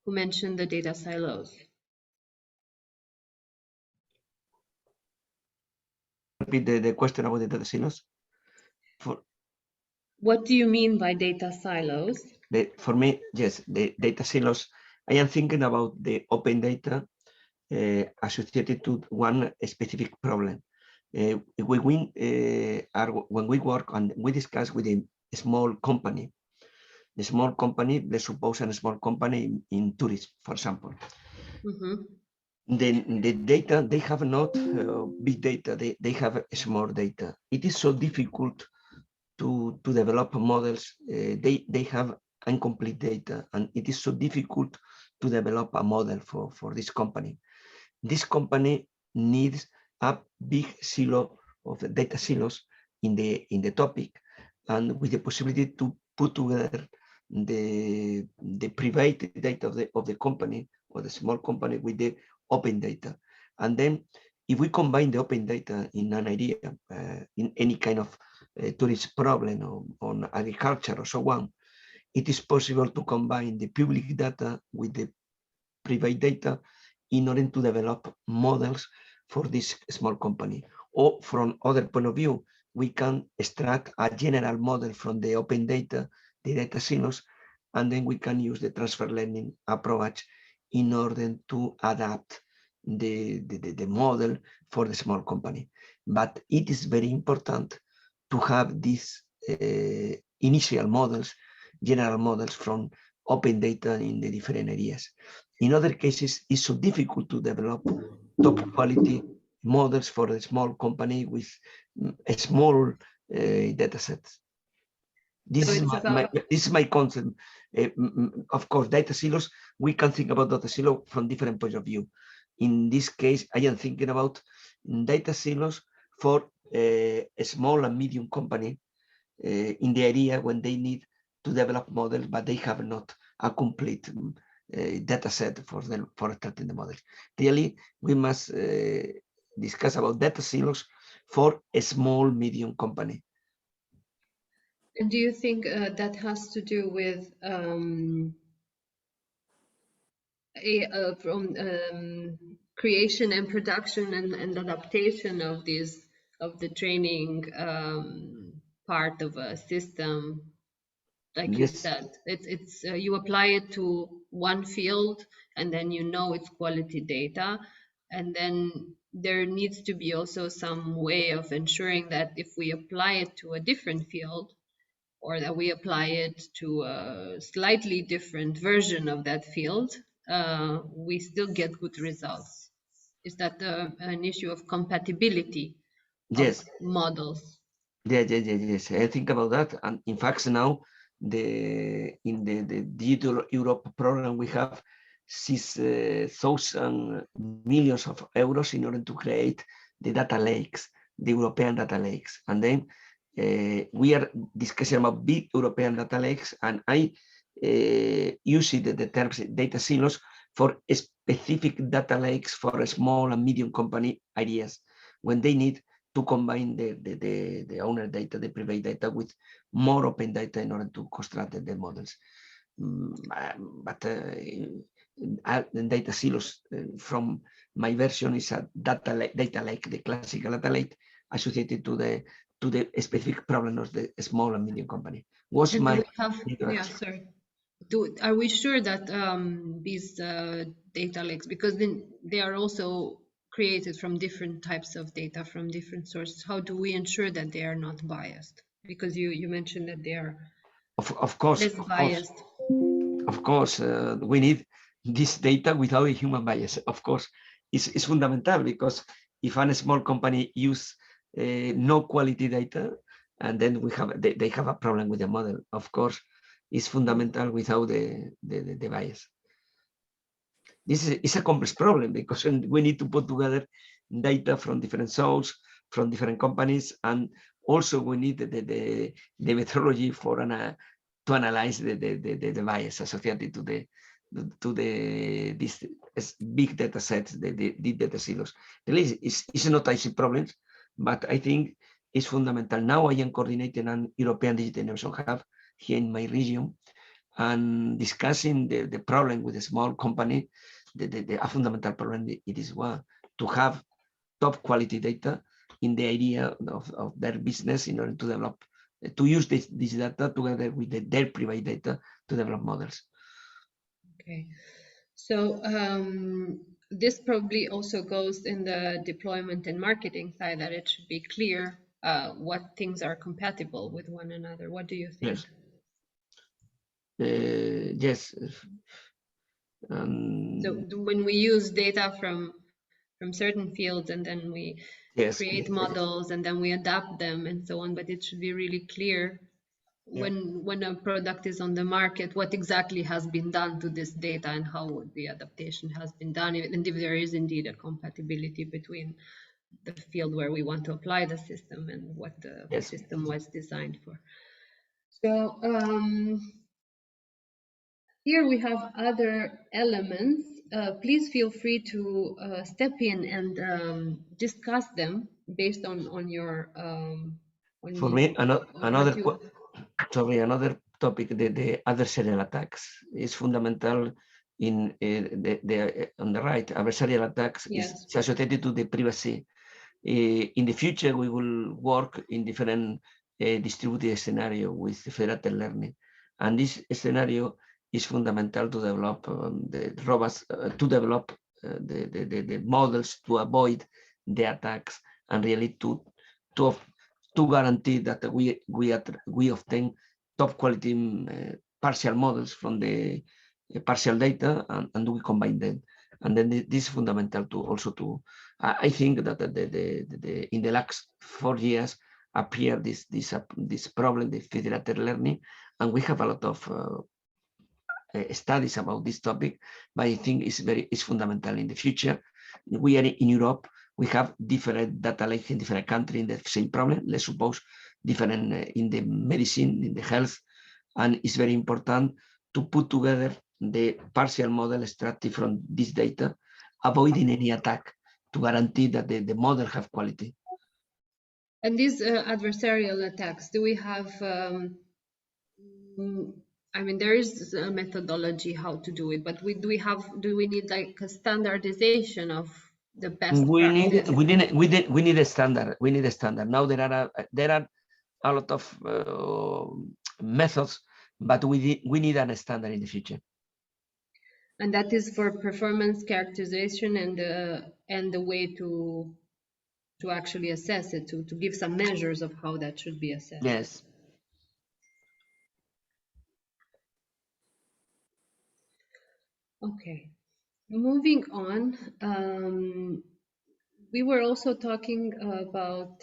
who mentioned the data silos. Repeat the question about the data silos. What do you mean by data silos? For me, yes, the data silos. I am thinking about the open data associated to one specific problem. When we work and we discuss with a small company, let's suppose a small company in tourism, for example. Then the data, they have not big data, they have small data. It is so difficult to develop models. They have incomplete data, and it is so difficult to develop a model for this company. This company needs a big silo of the data silos in the topic, and with the possibility to put together the private data of the company or the small company with the open data. And then if we combine the open data in an idea, in any kind of tourist problem or on agriculture or so on, it is possible to combine the public data with the private data in order to develop models for this small company. Or from other point of view, we can extract a general model from the open data, the data silos, and then we can use the transfer learning approach in order to adapt the model for the small company. But it is very important to have these initial models, general models from open data in the different areas. In other cases, it's so difficult to develop top quality models for a small company with a small data sets. This is my concept. Of course, data silos, we can think about data silo from different points of view. In this case, I am thinking about data silos for a small and medium company in the area when they need to develop models, but they have not a complete data set for starting the models. Really, we must discuss about data silos for a small, medium company. And do you think that has to do with creation and production and adaptation of the training part of a system? Like you Yes. said, it's you apply it to one field and then you know it's quality data, and then there needs to be also some way of ensuring that if we apply it to a different field, or that we apply it to a slightly different version of that field, we still get good results. Is that an issue of compatibility of Yes. models? Yes. I think about that, and in fact now in the Digital Europe program we have 6,000 millions of euros in order to create the data lakes, the European data lakes, and then we are discussing about big European data lakes, and I use the terms data silos for specific data lakes for a small and medium company ideas when they need to combine the owner data, the private data with more open data in order to construct the models. But data silos from my version is a data lake, the classical data lake associated to the specific problem of the small and medium company. Was And my do we have, yeah, sorry. Are we sure that these data lakes, because then they are also created from different types of data from different sources, how do we ensure that they are not biased? Because you mentioned that they are of course, less biased. Of course, we need this data without a human bias. Of course, it's fundamental, because if a small company use no quality data, and then they have a problem with the model. Of course, it's fundamental without the bias. This is a complex problem, because we need to put together data from different sources, from different companies, and also we need the methodology for to analyze the bias associated to these big data sets, the data silos. Really, it's not easy problems, but I think it's fundamental. Now I am coordinating an European Digital Innovation Hub here in my region, and discussing the problem with a small company. A fundamental problem it is to have top quality data in the idea of their business in order to develop, to use this data together with their private data to develop models. Okay, so this probably also goes in the deployment and marketing side, that it should be clear what things are compatible with one another. What do you think? Yes. So when we use data from certain fields, and then we create models, and then we adapt them and so on, but it should be really clear when a product is on the market, what exactly has been done to this data and how the adaptation has been done, and if there is indeed a compatibility between the field where we want to apply the system and what the system was designed for. So here we have other elements. Please feel free to step in and discuss them based on your for me, another topic, the adversarial attacks is fundamental. In on the right, adversarial attacks is associated to the privacy. In the future, we will work in different distributed scenario with federated learning, and this scenario is fundamental to develop the robust the models to avoid the attacks, and really to guarantee that we obtain top quality partial models from the partial data, and we combine them. And then this is fundamental to also to, I think that in the last 4 years appeared this problem, the federated learning, and we have a lot of studies about this topic, but I think it's fundamental in the future. We are in Europe, we have different data lakes in different countries in the same problem. Let's suppose different in the medicine, in the health, and it's very important to put together the partial model extracted from this data, avoiding any attack to guarantee that the model have quality. And these adversarial attacks, do we have, I mean, there is a methodology how to do it, but do we need like a standardization of the best practice? We need a standard. We need a standard. Now there are a lot of methods, but we need a standard in the future. And that is for performance characterization and the way to actually assess it, to give some measures of how that should be assessed. Yes. Okay, moving on. We were also talking about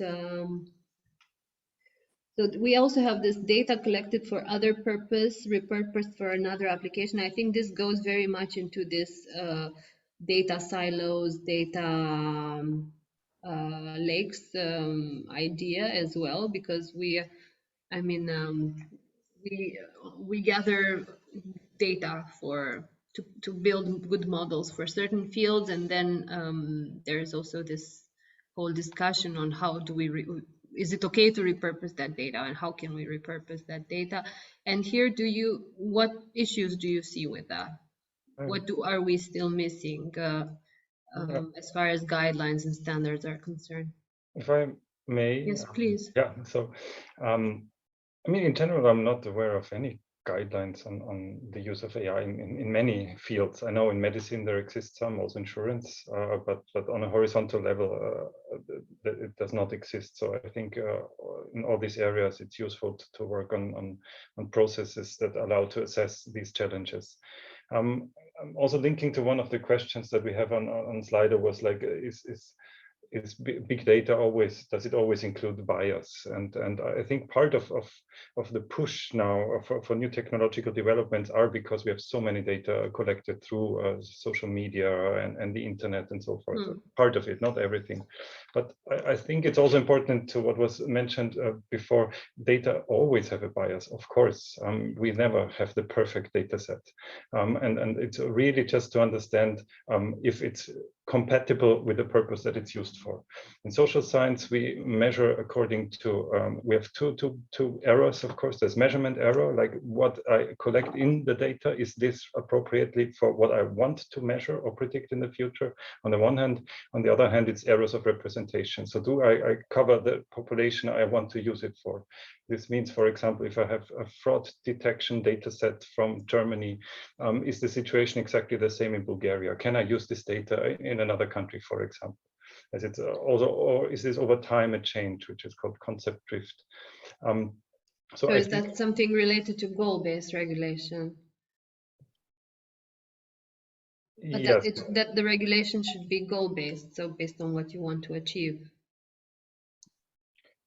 so we also have this data collected for other purpose, repurposed for another application. I think this goes very much into this data silos, data lakes idea as well, because we gather data to build good models for certain fields, and then there's also this whole discussion on how do we is it okay to repurpose that data, and how can we repurpose that data? And here, what issues do you see with that? What are we still missing as far as guidelines and standards are concerned? If I may. Yes, please. Yeah. So, I mean, in general, I'm not aware of any guidelines on the use of AI in many fields. I know in medicine there exists some, also insurance, but on a horizontal level, it does not exist. So I think in all these areas, it's useful to work on processes that allow to assess these challenges. I'm also linking to one of the questions that we have on Slido was like, is big data does it always include bias? And I think part of the push now for new technological developments are because we have so many data collected through social media and the internet and so forth. Part of it, not everything. But I think it's also important to what was mentioned before, data always have a bias, of course. We never have the perfect data set. And it's really just to understand if it's compatible with the purpose that it's used for. In social science, we measure according to, we have two errors, of course. There's measurement error, like what I collect in the data, is this appropriately for what I want to measure or predict in the future, on the one hand. On the other hand, it's errors of representation. So do I cover the population I want to use it for? This means, for example, if I have a fraud detection data set from Germany, is the situation exactly the same in Bulgaria? Can I use this data in another country, for example? As it's also, or is this over time a change, which is called concept drift? So is that something related to goal-based regulation? But yes. that the regulation should be goal-based, so based on what you want to achieve.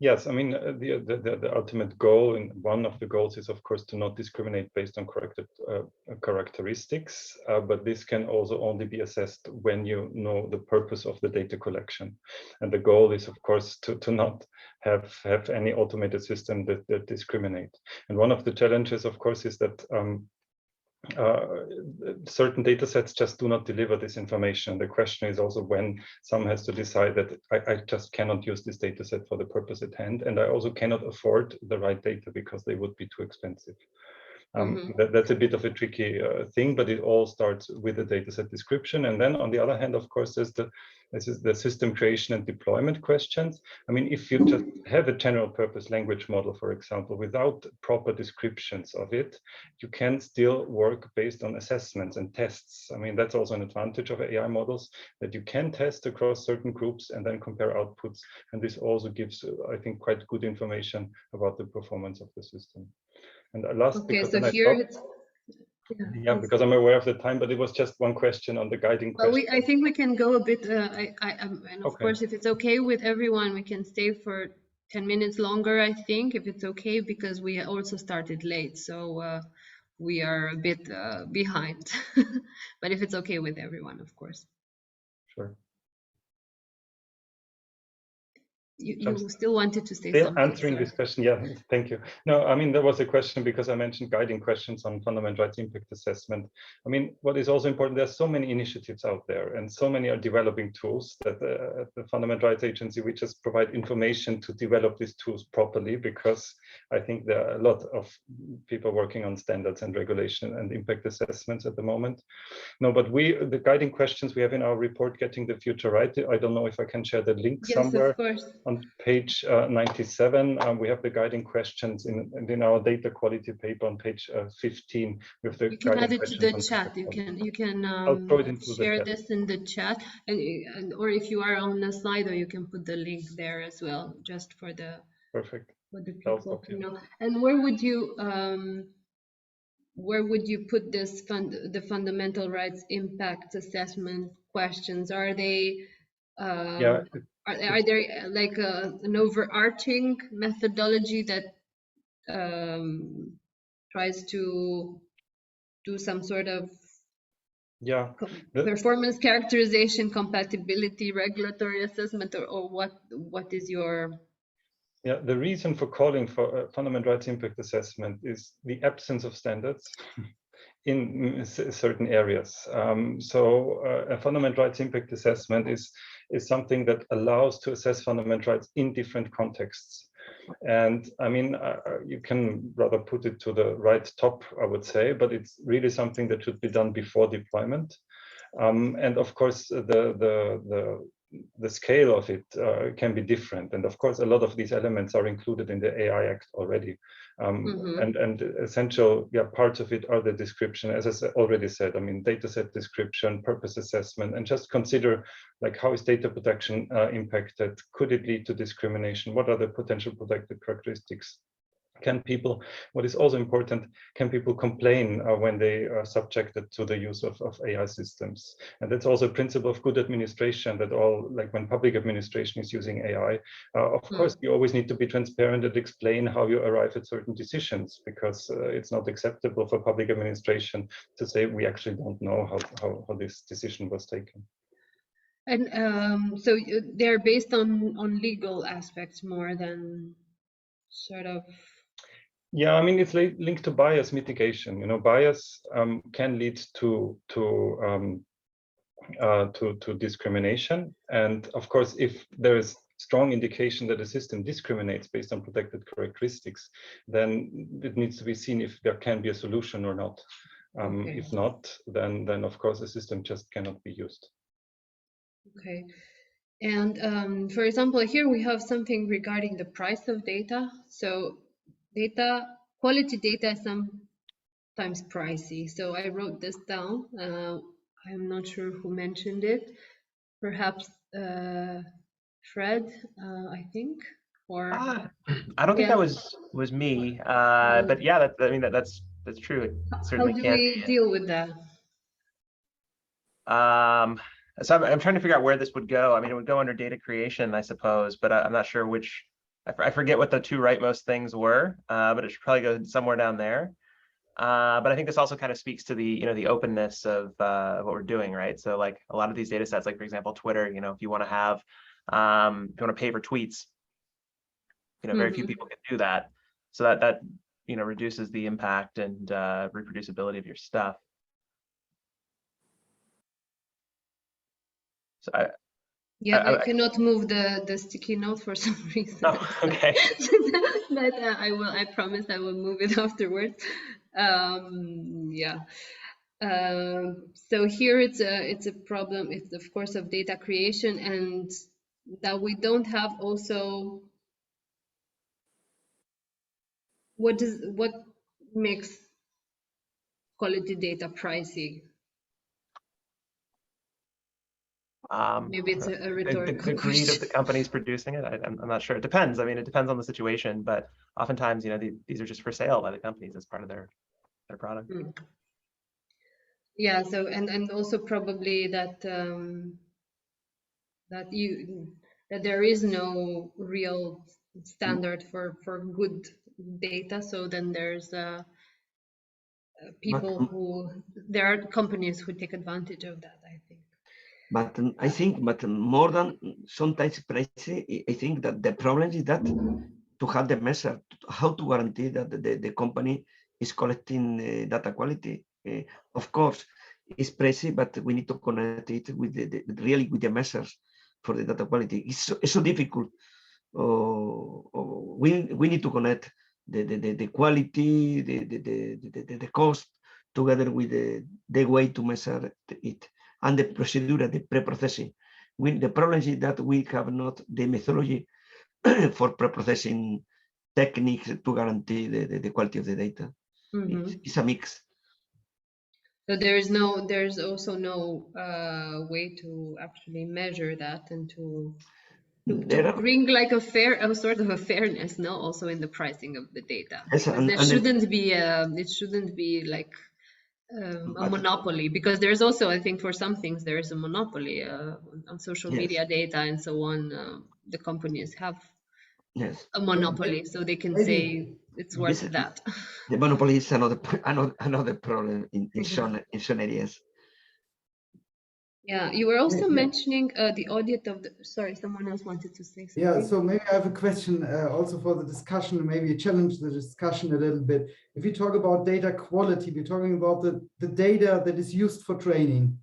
Yes, I mean, the ultimate goal, and one of the goals is, of course, to not discriminate based on corrected characteristics, but this can also only be assessed when you know the purpose of the data collection. And the goal is, of course, to not have any automated system that discriminate. And one of the challenges, of course, is that certain data sets just do not deliver this information. The question is also when someone has to decide that I just cannot use this data set for the purpose at hand, and I also cannot afford the right data because they would be too expensive. That's a bit of a tricky thing, but it all starts with the dataset description. And then on the other hand, of course, there's the system creation and deployment questions. I mean, if you just have a general purpose language model, for example, without proper descriptions of it, you can still work based on assessments and tests. I mean, that's also an advantage of AI models, that you can test across certain groups and then compare outputs. And this also gives, I think, quite good information about the performance of the system. And last, okay, because so here it's because I'm aware of the time, but it was just one question on the guiding question. I think we can go a bit, and of course, if it's okay with everyone, we can stay for 10 minutes longer, I think, if it's okay, because we also started late, so we are a bit behind. But if it's okay with everyone, of course. Sure. You still wanted to say still something. answering Sorry. this question. Yeah, thank you. No, I mean, there was a question because I mentioned guiding questions on fundamental rights impact assessment. I mean, what is also important, there's so many initiatives out there and so many are developing tools that the Fundamental Rights Agency, we just provide information to develop these tools properly, because I think there are a lot of people working on standards and regulation and impact assessments at the moment. No, but the guiding questions we have in our report, Getting the Future Right, I don't know if I can share the link somewhere. Yes, of course. On page 97, we have the guiding questions in our data quality paper on page 15. With the You can add it to the on chat. You can I'll throw it into share the chat. this in the chat, or if you are on the slide, or you can put the link there as well, just for the Perfect. for the people Okay. to know. And where would you put this the fundamental rights impact assessment questions? Are they Yeah. are there like an overarching methodology that tries to do some sort of performance characterization, compatibility, regulatory assessment, or what is your? Yeah, the reason for calling for a fundamental rights impact assessment is the absence of standards in certain areas. A fundamental rights impact assessment is something that allows to assess fundamental rights in different contexts. And I mean, you can rather put it to the right top, I would say, but it's really something that should be done before deployment. And of course, the scale of it can be different. And of course, a lot of these elements are included in the AI Act already. And essential parts of it are the description, as I already said, I mean, data set description, purpose assessment, and just consider like how is data protection impacted? Could it lead to discrimination? What are the potential protected characteristics? Can people, what is also important, can people complain when they are subjected to the use of AI systems? And that's also a principle of good administration, that all, like when public administration is using AI, of course, you always need to be transparent and explain how you arrive at certain decisions, because it's not acceptable for public administration to say, we actually don't know how this decision was taken. And so they're based on legal aspects more than sort of. Yeah, I mean, it's linked to bias mitigation. You know, bias can lead to discrimination, and of course, if there is strong indication that a system discriminates based on protected characteristics, then it needs to be seen if there can be a solution or not. If not, then of course the system just cannot be used. Okay. And for example, here we have something regarding the price of data. So quality data is sometimes pricey. So I wrote this down. I'm not sure who mentioned it. Perhaps Fred, I think, or I don't think that was me. But yeah, I mean that's true. It certainly how do can we deal with that? So I'm trying to figure out where this would go. I mean, it would go under data creation, I suppose, but I'm not sure which. I forget what the two rightmost things were, but it should probably go somewhere down there. But I think this also kind of speaks to the the openness of what we're doing, right? So like a lot of these data sets, like for example, Twitter, if you want to have, if you want to pay for tweets, very few people can do that. So that reduces the impact and reproducibility of your stuff. So I cannot move the sticky note for some reason. Oh, okay. But I promise I will move it afterwards. Yeah. So here it's a problem. It's of course of data creation, and that we don't have also what makes quality data pricey. Maybe it's a rhetorical the greed of the companies producing it. I'm not sure. It depends. I mean, it depends on the situation, but oftentimes, these are just for sale by the companies as part of their product. Yeah. So and also probably that that there is no real standard for good data. So then there's there are companies who take advantage of that, I think. But I think, but more than sometimes pricey, I think that the problem is that to have the measure, how to guarantee that the company is collecting data quality. Of course, it's pricey, but we need to connect it with really with the measures for the data quality. It's so difficult. We need to connect the quality, the cost together with the way to measure it and the procedure, the pre-processing. The problem is that we have not the methodology for pre-processing techniques to guarantee the quality of the data. It's a mix. So there's also no way to actually measure that and to bring like a sort of a fairness, no, also in the pricing of the data. Yes, Because it shouldn't be like a monopoly, because there's also, I think for some things there is a monopoly on social media data and so on. The companies have a monopoly, so they can say it's worth that. The monopoly is another problem in some areas. Yeah, you were also mentioning the audit of the. Sorry, someone else wanted to say something. Yeah, so maybe I have a question also for the discussion, maybe challenge the discussion a little bit. If we talk about data quality, we're talking about the data that is used for training.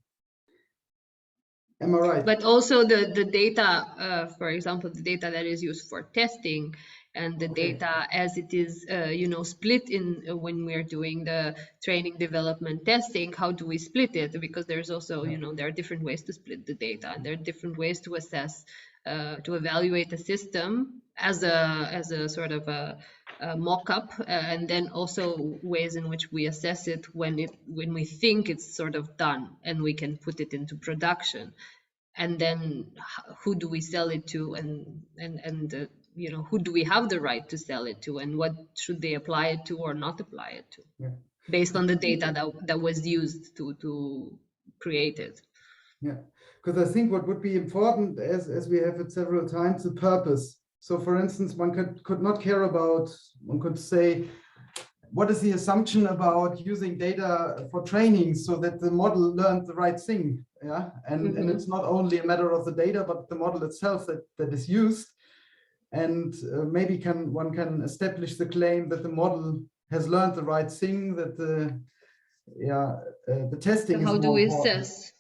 Am I right? But also the data, for example, the data that is used for testing and the data as it is, split in when we're doing the training, development, testing. How do we split it? Because there's also, there are different ways to split the data, and there are different ways to assess, to evaluate the system as a sort of a mock-up, and then also ways in which we assess it when we think it's sort of done and we can put it into production. And then who do we sell it to, and who do we have the right to sell it to, and what should they apply it to or not apply it to, based on the data that was used to create it. Yeah, because I think what would be important, as we have it several times, the purpose. So for instance, one could not care about, one could say, what is the assumption about using data for training so that the model learned the right thing? Yeah, and it's not only a matter of the data, but the model itself that is used. And maybe one can establish the claim that the model has learned the right thing, that the testing is more important. How do we assess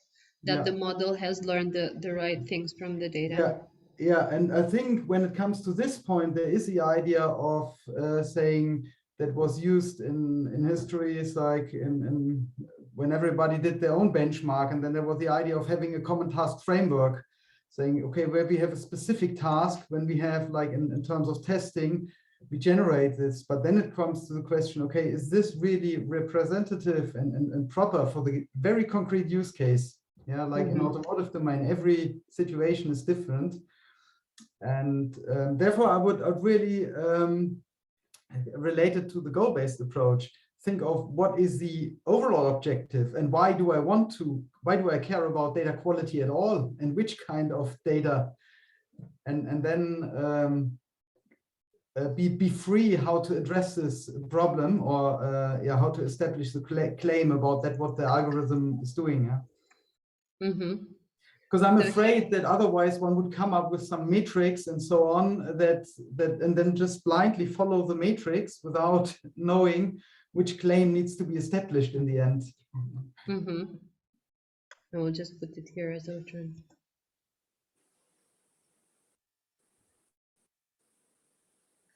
that the model has learned the right things from the data? Yeah, and I think when it comes to this point, there is the idea of saying that was used in history, is like in when everybody did their own benchmark, and then there was the idea of having a common task framework, saying, okay, where we have a specific task, when we have like in terms of testing, we generate this, but then it comes to the question, okay, is this really representative and proper for the very concrete use case? Yeah, like in automotive domain, every situation is different. And therefore, I would really, related to the goal-based approach, think of what is the overall objective and why do I care about data quality at all, and which kind of data, and then be free how to address this problem, or how to establish the claim about that what the algorithm is doing. Because I'm afraid that otherwise one would come up with some metrics and so on that and then just blindly follow the matrix without knowing which claim needs to be established in the end. I will just put it here as outline.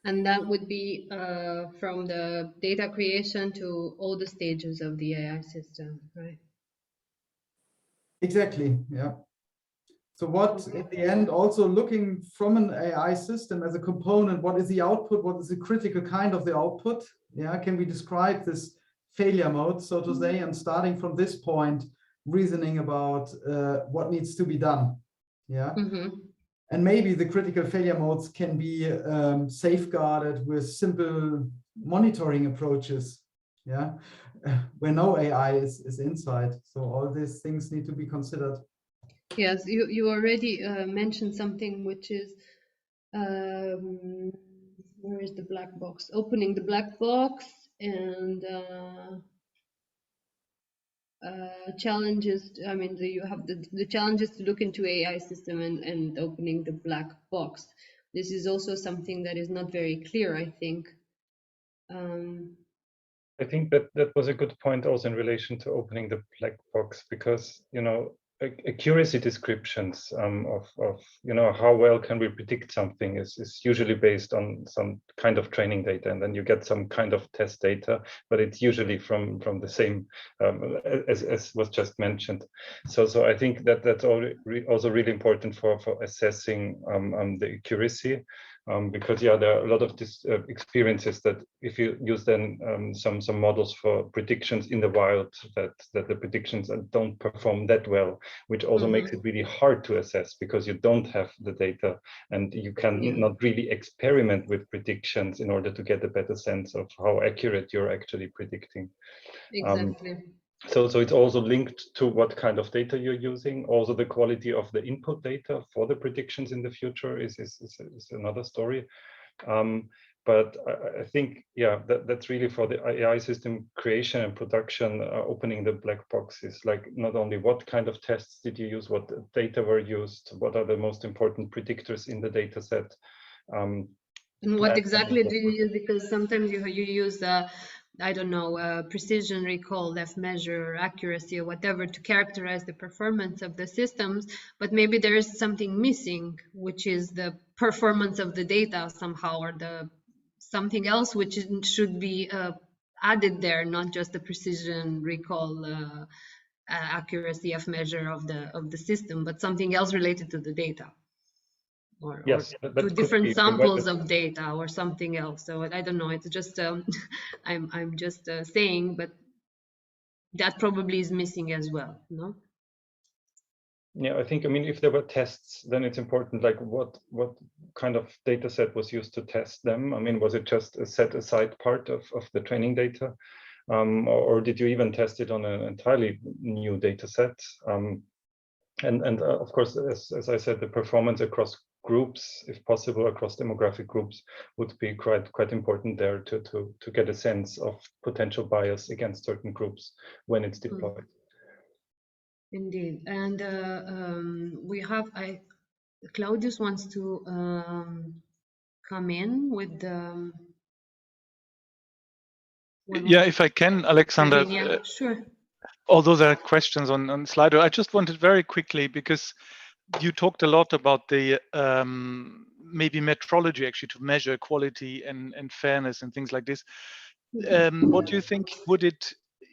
And that would be from the data creation to all the stages of the AI system, right? Exactly, yeah. So what, in the end, also looking from an AI system as a component, what is the output? What is the critical kind of the output? Yeah, can we describe this failure mode, so to say, and starting from this point, reasoning about what needs to be done? Yeah. And maybe the critical failure modes can be safeguarded with simple monitoring approaches, yeah, where no AI is inside. So all these things need to be considered. Yes, you already mentioned something, which is, where is the black box? Opening the black box and challenges. I mean, you have the challenges to look into AI system and opening the black box. This is also something that is not very clear, I think. I think that was a good point also in relation to opening the black box, because, you know, accuracy descriptions of you know, how well can we predict something is usually based on some kind of training data, and then you get some kind of test data, but it's usually from the same as was just mentioned. So I think that's also really important for assessing the accuracy. Because yeah, there are a lot of these experiences that if you use then some models for predictions in the wild, that the predictions don't perform that well, which also makes it really hard to assess, because you don't have the data and you can not really experiment with predictions in order to get a better sense of how accurate you're actually predicting. Exactly. So it's also linked to what kind of data you're using. Also, the quality of the input data for the predictions in the future is another story. But I think, yeah, that's really for the AI system creation and production, opening the black boxes, like not only what kind of tests did you use, what data were used, what are the most important predictors in the data set. And what exactly do you use? Because sometimes you use I don't know, precision recall, left measure, accuracy, or whatever to characterize the performance of the systems, but maybe there is something missing, which is the performance of the data somehow, or the something else which should be added there, not just the precision recall, accuracy of measure of the system, but something else related to the data. Or to different samples of data or something else. So I don't know. It's just I'm just saying, but that probably is missing as well. No. Yeah, I think, I mean, if there were tests, then it's important, like what kind of data set was used to test them? I mean, was it just a set aside part of the training data? Or did you even test it on an entirely new data set? And of course, as I said, the performance across groups, if possible, across demographic groups, would be quite important there to get a sense of potential bias against certain groups when it's deployed. Indeed, and we have Claudius wants to come in with the. Yeah, if I can, Alexander. Yeah, sure. Although there are questions on Slido, I just wanted very quickly, because you talked a lot about the maybe metrology actually to measure quality and fairness and things like this. What do you think?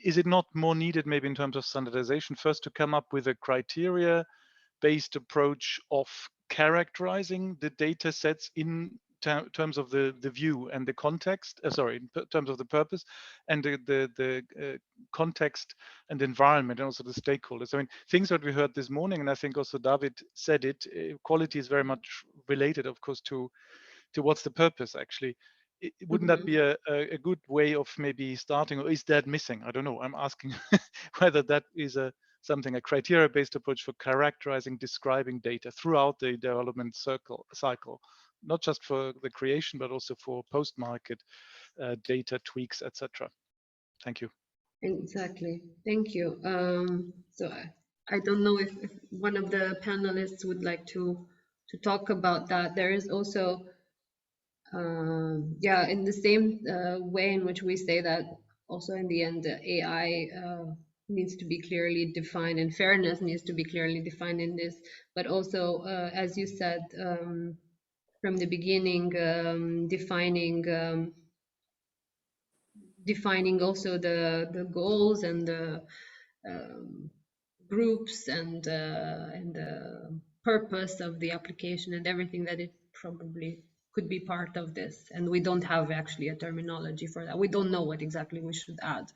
Is it not more needed maybe in terms of standardization first to come up with a criteria-based approach of characterizing the data sets in terms of the view and the context, in terms of the purpose and the context and environment, and also the stakeholders. I mean, things that we heard this morning, and I think also David said it, quality is very much related, of course, to what's the purpose actually. Wouldn't that be a good way of maybe starting, or is that missing? I don't know. I'm asking whether that is a criteria-based approach for characterizing, describing data throughout the development cycle, not just for the creation, but also for post-market data tweaks, etc. Thank you. Exactly. Thank you. So I don't know if one of the panelists would like to talk about that. There is also, yeah, in the same way in which we say that also in the end, AI needs to be clearly defined, and fairness needs to be clearly defined in this, but also, as you said from the beginning, defining also the goals and the groups and the purpose of the application and everything, that it probably could be part of this. And we don't have actually a terminology for that. We don't know what exactly we should add,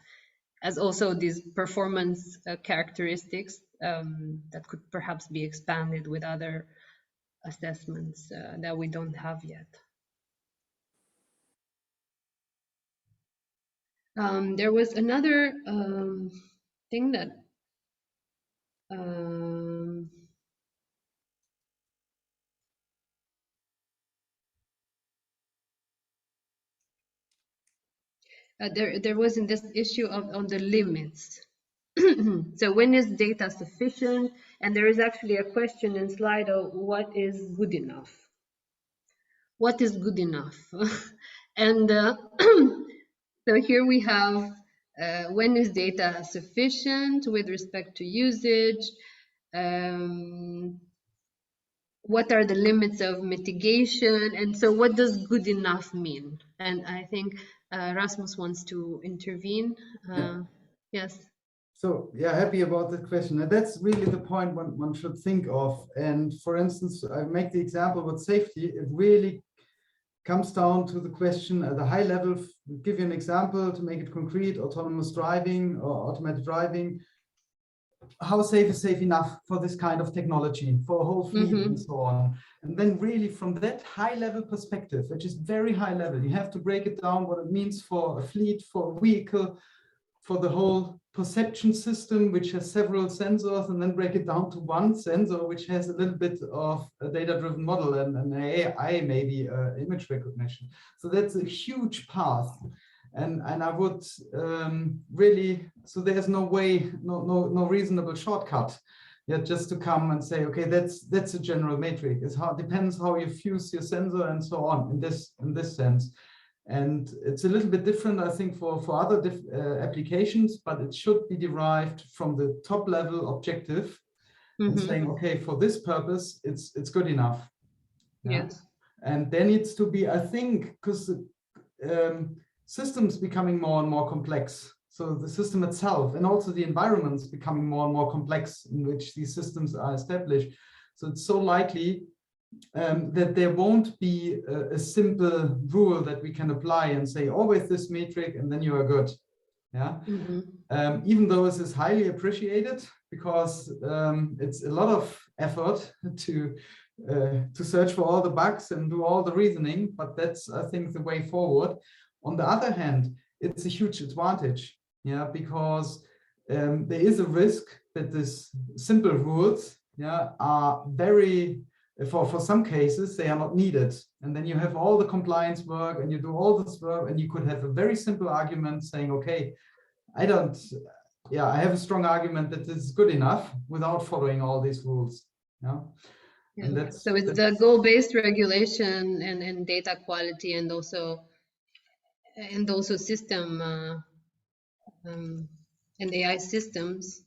as also these performance characteristics that could perhaps be expanded with other assessments that we don't have yet. There was another thing that there was in this issue on the limits. So when is data sufficient? And there is actually a question in Slido, what is good enough? What is good enough? And so here we have when is data sufficient with respect to usage? What are the limits of mitigation? And so what does good enough mean? And I think Rasmus wants to intervene. Yes. So yeah, happy about that question. And that's really the point one should think of. And for instance, I make the example with safety. It really comes down to the question at a high level. Give you an example to make it concrete: autonomous driving or automated driving. How safe is safe enough for this kind of technology, for a whole fleet and so on? And then really from that high level perspective, which is very high level, you have to break it down what it means for a fleet, for a vehicle, for the whole perception system, which has several sensors, and then break it down to one sensor, which has a little bit of a data-driven model and an AI, maybe image recognition. So that's a huge path. And I would really, so there's no way, no reasonable shortcut, yet just to come and say, okay, that's a general metric. It depends how you fuse your sensor and so on in this sense. And it's a little bit different, I think, for other applications, but it should be derived from the top level objective and saying, okay, for this purpose, it's good enough. Yeah? Yes. And there needs to be, I think, because systems becoming more and more complex. So the system itself and also the environments becoming more and more complex in which these systems are established. So it's so likely that there won't be a simple rule that we can apply and say always this metric and then you are good. Yeah. Even though this is highly appreciated because it's a lot of effort to search for all the bugs and do all the reasoning, but that's, I think, the way forward. On the other hand, it's a huge advantage, yeah, because there is a risk that these simple rules, yeah, are very, for some cases, they are not needed. And then you have all the compliance work and you do all this work and you could have a very simple argument saying, okay, I have a strong argument that this is good enough without following all these rules. Yeah. And so it's the goal-based regulation and data quality and also system and AI systems.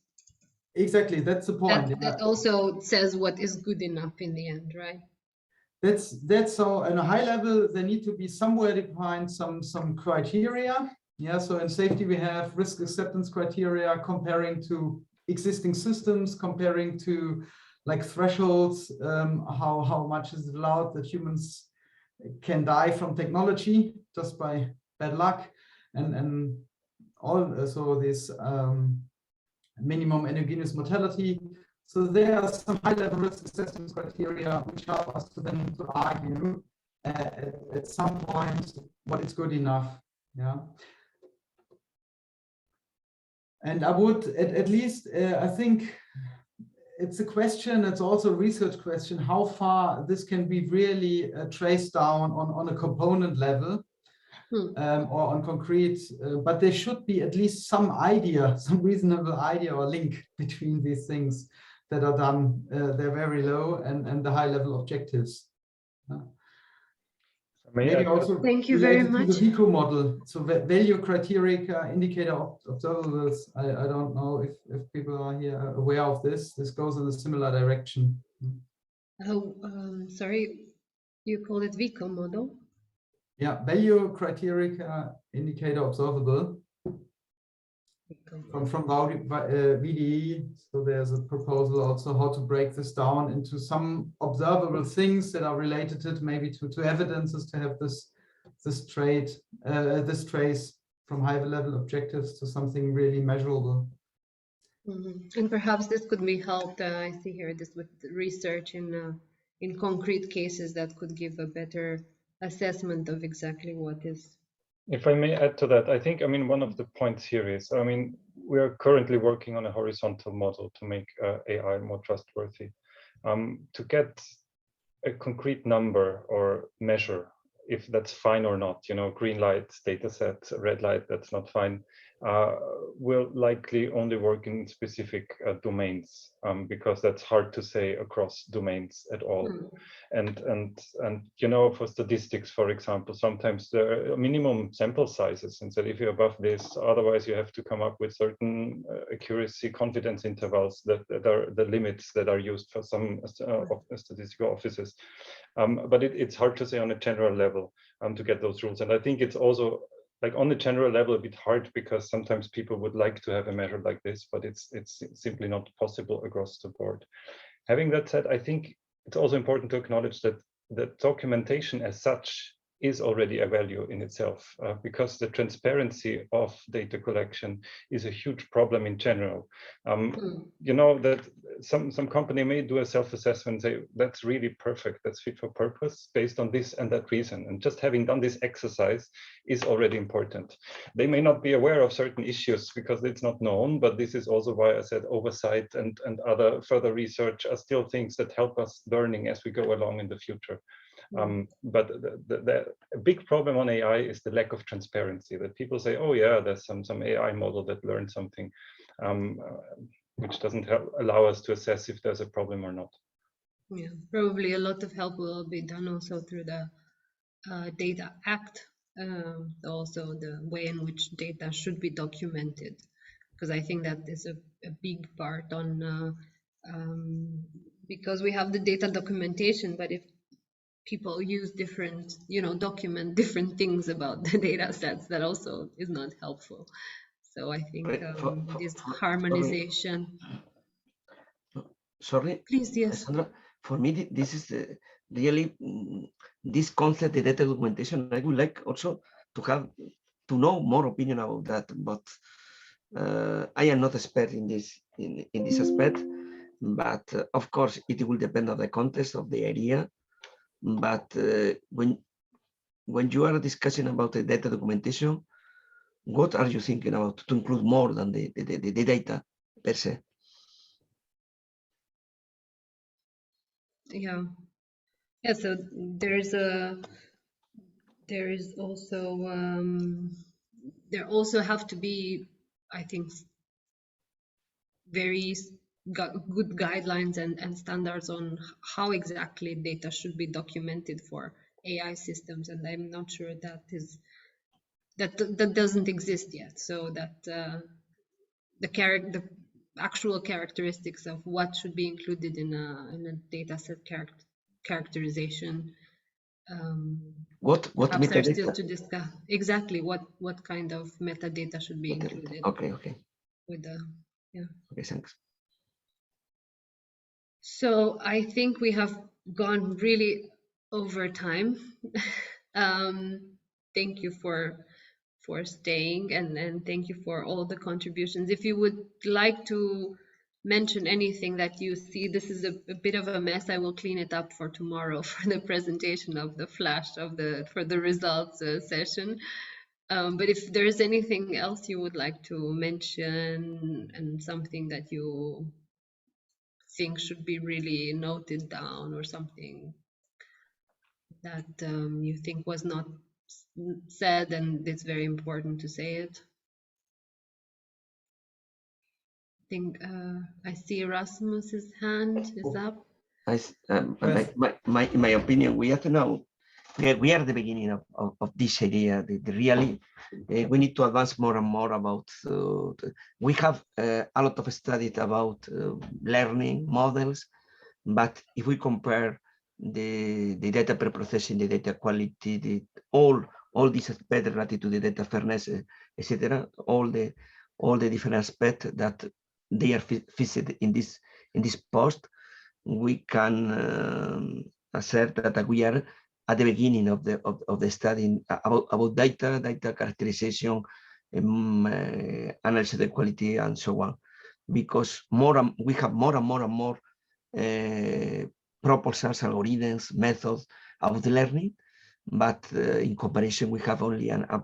Exactly, that's the point. That also says what is good enough in the end, right? That's so. On a high level, there need to be somewhere defined some criteria. Yeah. So in safety, we have risk acceptance criteria comparing to existing systems, comparing to like thresholds. How much is it allowed that humans can die from technology just by bad luck, and all. So this minimum endogenous mortality. So there are some high-level risk assessment criteria which help us to then to argue at some point what is good enough. Yeah. And I would at least I think it's a question. It's also a research question how far this can be really traced down on a component level. Or on concrete, but there should be at least some idea, some reasonable idea or link between these things that are done. They're very low and the high level objectives. Maybe also thank you very much. To the VICO model. So value criteria indicator observables. I don't know if people are here aware of this. This goes in a similar direction. Oh, sorry, you call it VICO model? Yeah, value criteria indicator observable from VDE. So there's a proposal also how to break this down into some observable things that are related to maybe to evidences to have this trace from higher level objectives to something really measurable. And perhaps this could be helped. I see here this with research in concrete cases that could give a better assessment of exactly what is. If I may add to that, I think, one of the points here is, we are currently working on a horizontal model to make AI more trustworthy. To get a concrete number or measure if that's fine or not. Green light data set, red light, that's not fine, will likely only work in specific domains, because that's hard to say across domains at all. And for statistics, for example, sometimes there are minimum sample sizes, and so if you're above this, otherwise you have to come up with certain accuracy confidence intervals that are the limits that are used for some statistical offices. But it's hard to say on a general level to get those rules. And I think it's also, like, on the general level, a bit hard, because sometimes people would like to have a measure like this, but it's simply not possible across the board. Having that said, I think it's also important to acknowledge that the documentation as such is already a value in itself, because the transparency of data collection is a huge problem in general. That some company may do a self-assessment and say, that's really perfect, that's fit for purpose based on this and that reason. And just having done this exercise is already important. They may not be aware of certain issues because it's not known, but this is also why I said oversight and other further research are still things that help us learning as we go along in the future. But the big problem on AI is the lack of transparency, that people say, oh yeah, there's some AI model that learned something, which doesn't allow us to assess if there's a problem or not. Yeah, probably a lot of help will be done also through the Data Act, also the way in which data should be documented, because I think that is a big part on, because we have the data documentation, but if people use different, document different things about the data sets, that also is not helpful. So I think this harmonization. Sorry, please, yes. Sandra, for me, this is really this concept, the data documentation. I would like also to know more opinion about that, but I am not expert in this aspect. But of course, it will depend on the context of the area. But when you are discussing about the data documentation, what are you thinking about to include more than the data per se? Yeah. So there also have to be, I think, very good guidelines and standards on how exactly data should be documented for AI systems, and I'm not sure that doesn't exist yet. So that the actual characteristics of what should be included in a data set characterization. What metadata? Still to discuss exactly what kind of metadata should be included. Okay. With the Okay, thanks. So I think we have gone really over time. Thank you for staying, and thank you for all the contributions. If you would like to mention anything that you see, this is a bit of a mess. I will clean it up for tomorrow for the presentation of the flash for the results session. But if there is anything else you would like to mention, and something that you think should be really noted down, or something that you think was not said and it's very important to say it. I think I see Rasmus's hand is up. In my opinion, we have to know we are at the beginning of this idea. Really, we need to advance more and more about. We have a lot of studies about learning models, but if we compare the data pre-processing, the data quality, all these aspects related to the data fairness, etc., all the different aspects that they are fixed in this post, we can assert that we are at the beginning of the study about data characterization, analysis of the quality, and so on, because we have more and more proposals, algorithms, methods of the learning, but in comparison, we have only a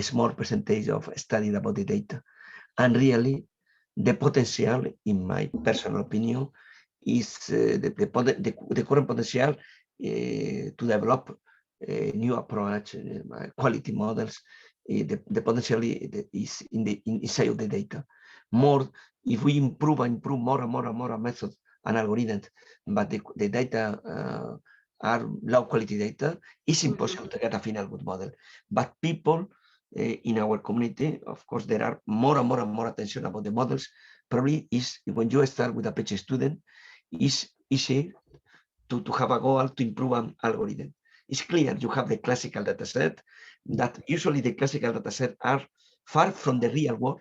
small percentage of studying about the data. And really, the potential, in my personal opinion, is the current potential to develop new approach, quality models, the potentially is inside of the data. More, if we improve more and more methods and algorithms, but the data are low quality data, it's impossible to get a final good model. But people in our community, of course, there are more and more attention about the models. Probably is when you start with a PhD student, it's easy to have a goal to improve an algorithm. It's clear you have the classical data set, that usually the classical data set are far from the real world,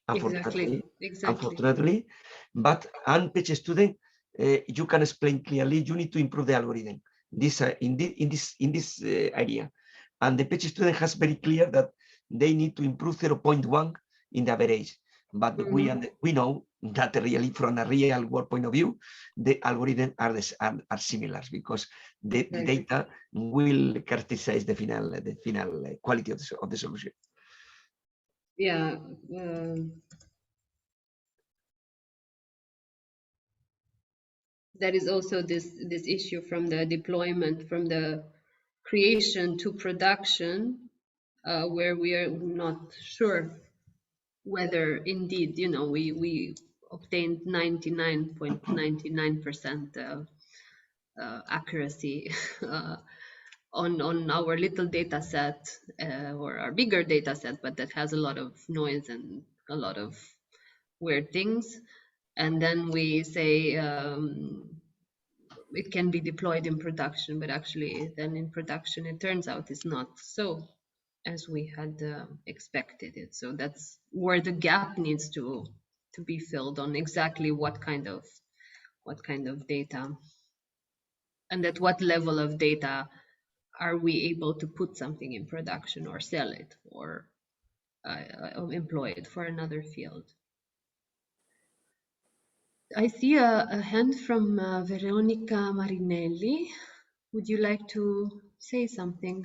unfortunately. Unfortunately, but an PhD student, you can explain clearly, you need to improve the algorithm in this area. And the PhD student has very clear that they need to improve 0.1 in the average. But we know that really from a real world point of view, the algorithms are similar, because the data will characterize the final quality of the solution. Yeah. There is also this issue from the deployment, from the creation to production, where we are not sure whether indeed, you know, we obtained 99.99% accuracy on our little data set, or our bigger data set, but that has a lot of noise and a lot of weird things. And then we say it can be deployed in production, but actually then in production it turns out it's not so as we had expected it. So that's where the gap needs to be filled on exactly what kind of data, and at what level of data are we able to put something in production or sell it or employ it for another field. I see a hand from Veronica Marinelli. Would you like to say something?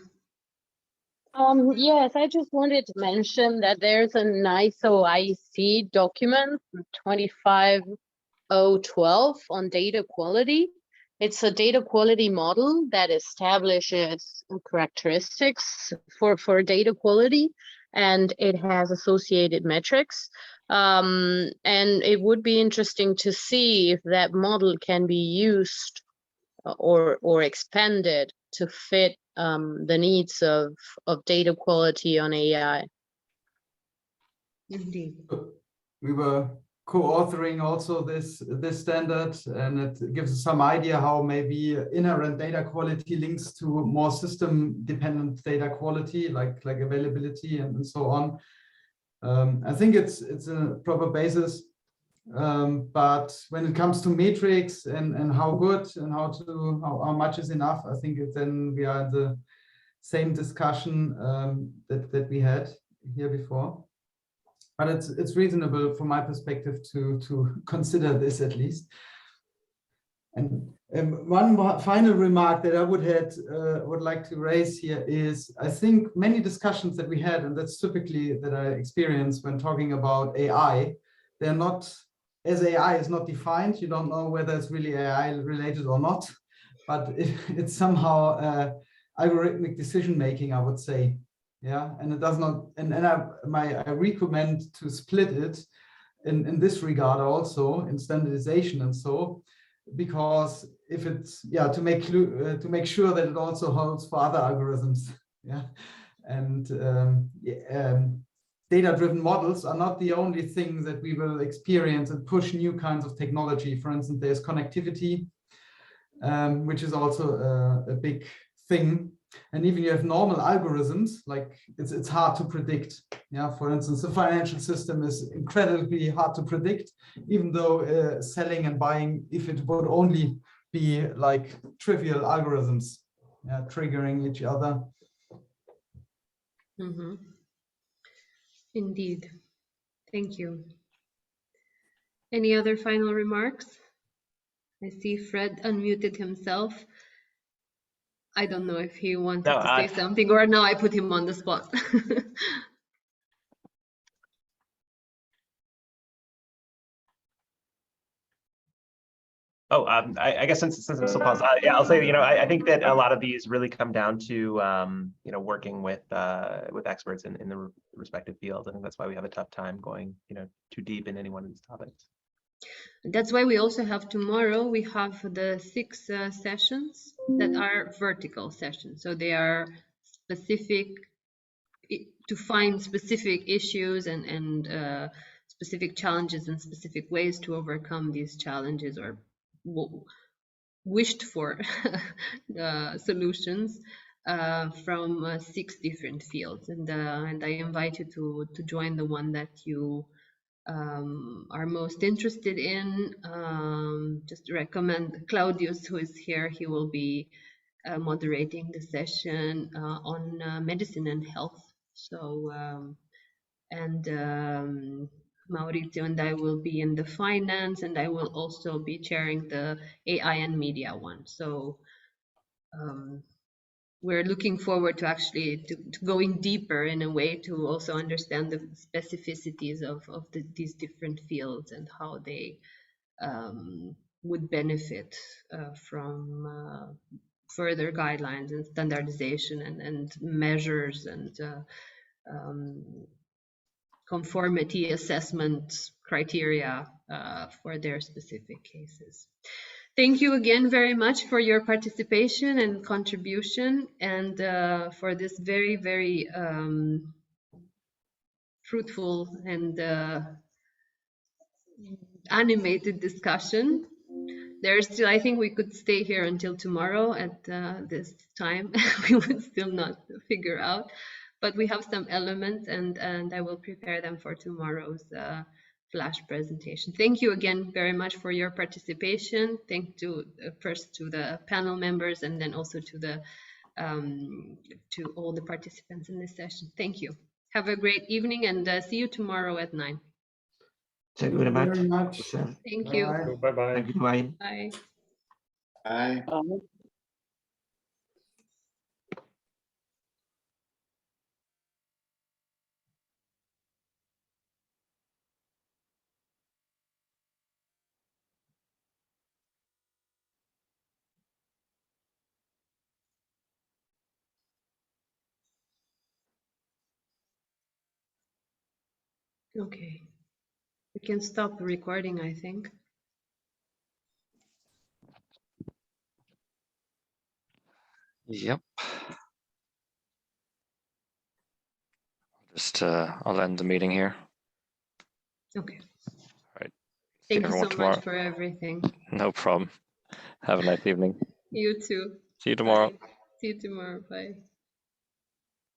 Yes, I just wanted to mention that there's an ISO IEC document 25012 on data quality. It's a data quality model that establishes characteristics for data quality, and it has associated metrics. And it would be interesting to see if that model can be used or expanded to fit the needs of data quality on AI. Indeed. We were co-authoring also this standard, and it gives us some idea how maybe inherent data quality links to more system-dependent data quality, like availability and so on. I think it's a proper basis. But when it comes to metrics and how good and how much is enough, I think then we are in the same discussion that we had here before. But it's reasonable from my perspective to consider this at least. And one final remark that I would like to raise here is, I think many discussions that we had, and that's typically that I experience when talking about AI, they're not, as AI is not defined, you don't know whether it's really AI related or not, but it's somehow algorithmic decision making, I would say. Yeah, and it does not, and I recommend to split it in this regard also in standardization and so, because if it's to make sure that it also holds for other algorithms. Yeah, and data-driven models are not the only thing that we will experience and push new kinds of technology. For instance, there's connectivity, which is also a big thing. And even you have normal algorithms, like it's hard to predict. Yeah, for instance, the financial system is incredibly hard to predict, even though selling and buying, if it would only be like trivial algorithms, triggering each other. Mm-hmm. Indeed. Thank you. Any other final remarks? I see Fred unmuted himself. I don't know if he wanted to say something, or now I put him on the spot. Oh, I guess since I'm still paused, yeah, I'll say, I think that a lot of these really come down to, working with experts in the respective fields. I think that's why we have a tough time going, too deep in any one of these topics. That's why we also have tomorrow, we have the 6 sessions that are vertical sessions. So they are specific to find specific issues and specific challenges and specific ways to overcome these challenges or wished for solutions from 6 different fields. And I invite you to join the one that you are most interested in. Just recommend Claudius, who is here. He will be moderating the session on medicine and health. So, Maurizio and I will be in the finance, and I will also be chairing the AI and media one. So we're looking forward to actually to going deeper in a way to also understand the specificities of these different fields and how they would benefit from further guidelines and standardization and measures and conformity assessment criteria for their specific cases. Thank you again very much for your participation and contribution, and for this very, very fruitful and animated discussion. There's still, I think we could stay here until tomorrow at this time. We would still not figure out, but we have some elements, and I will prepare them for tomorrow's flash presentation. Thank you again very much for your participation. Thank you first to the panel members, and then also to all the participants in this session. Thank you. Have a great evening, and see you tomorrow at 9. Thank you very much. Thank you. Bye-bye. Thank you. Bye. Bye. Bye. Okay. We can stop the recording, I think. Yep. I'll end the meeting here. Okay. All right. Thank you so much for everything. No problem. Have a nice evening. You too. See you tomorrow. Bye. See you tomorrow. Bye.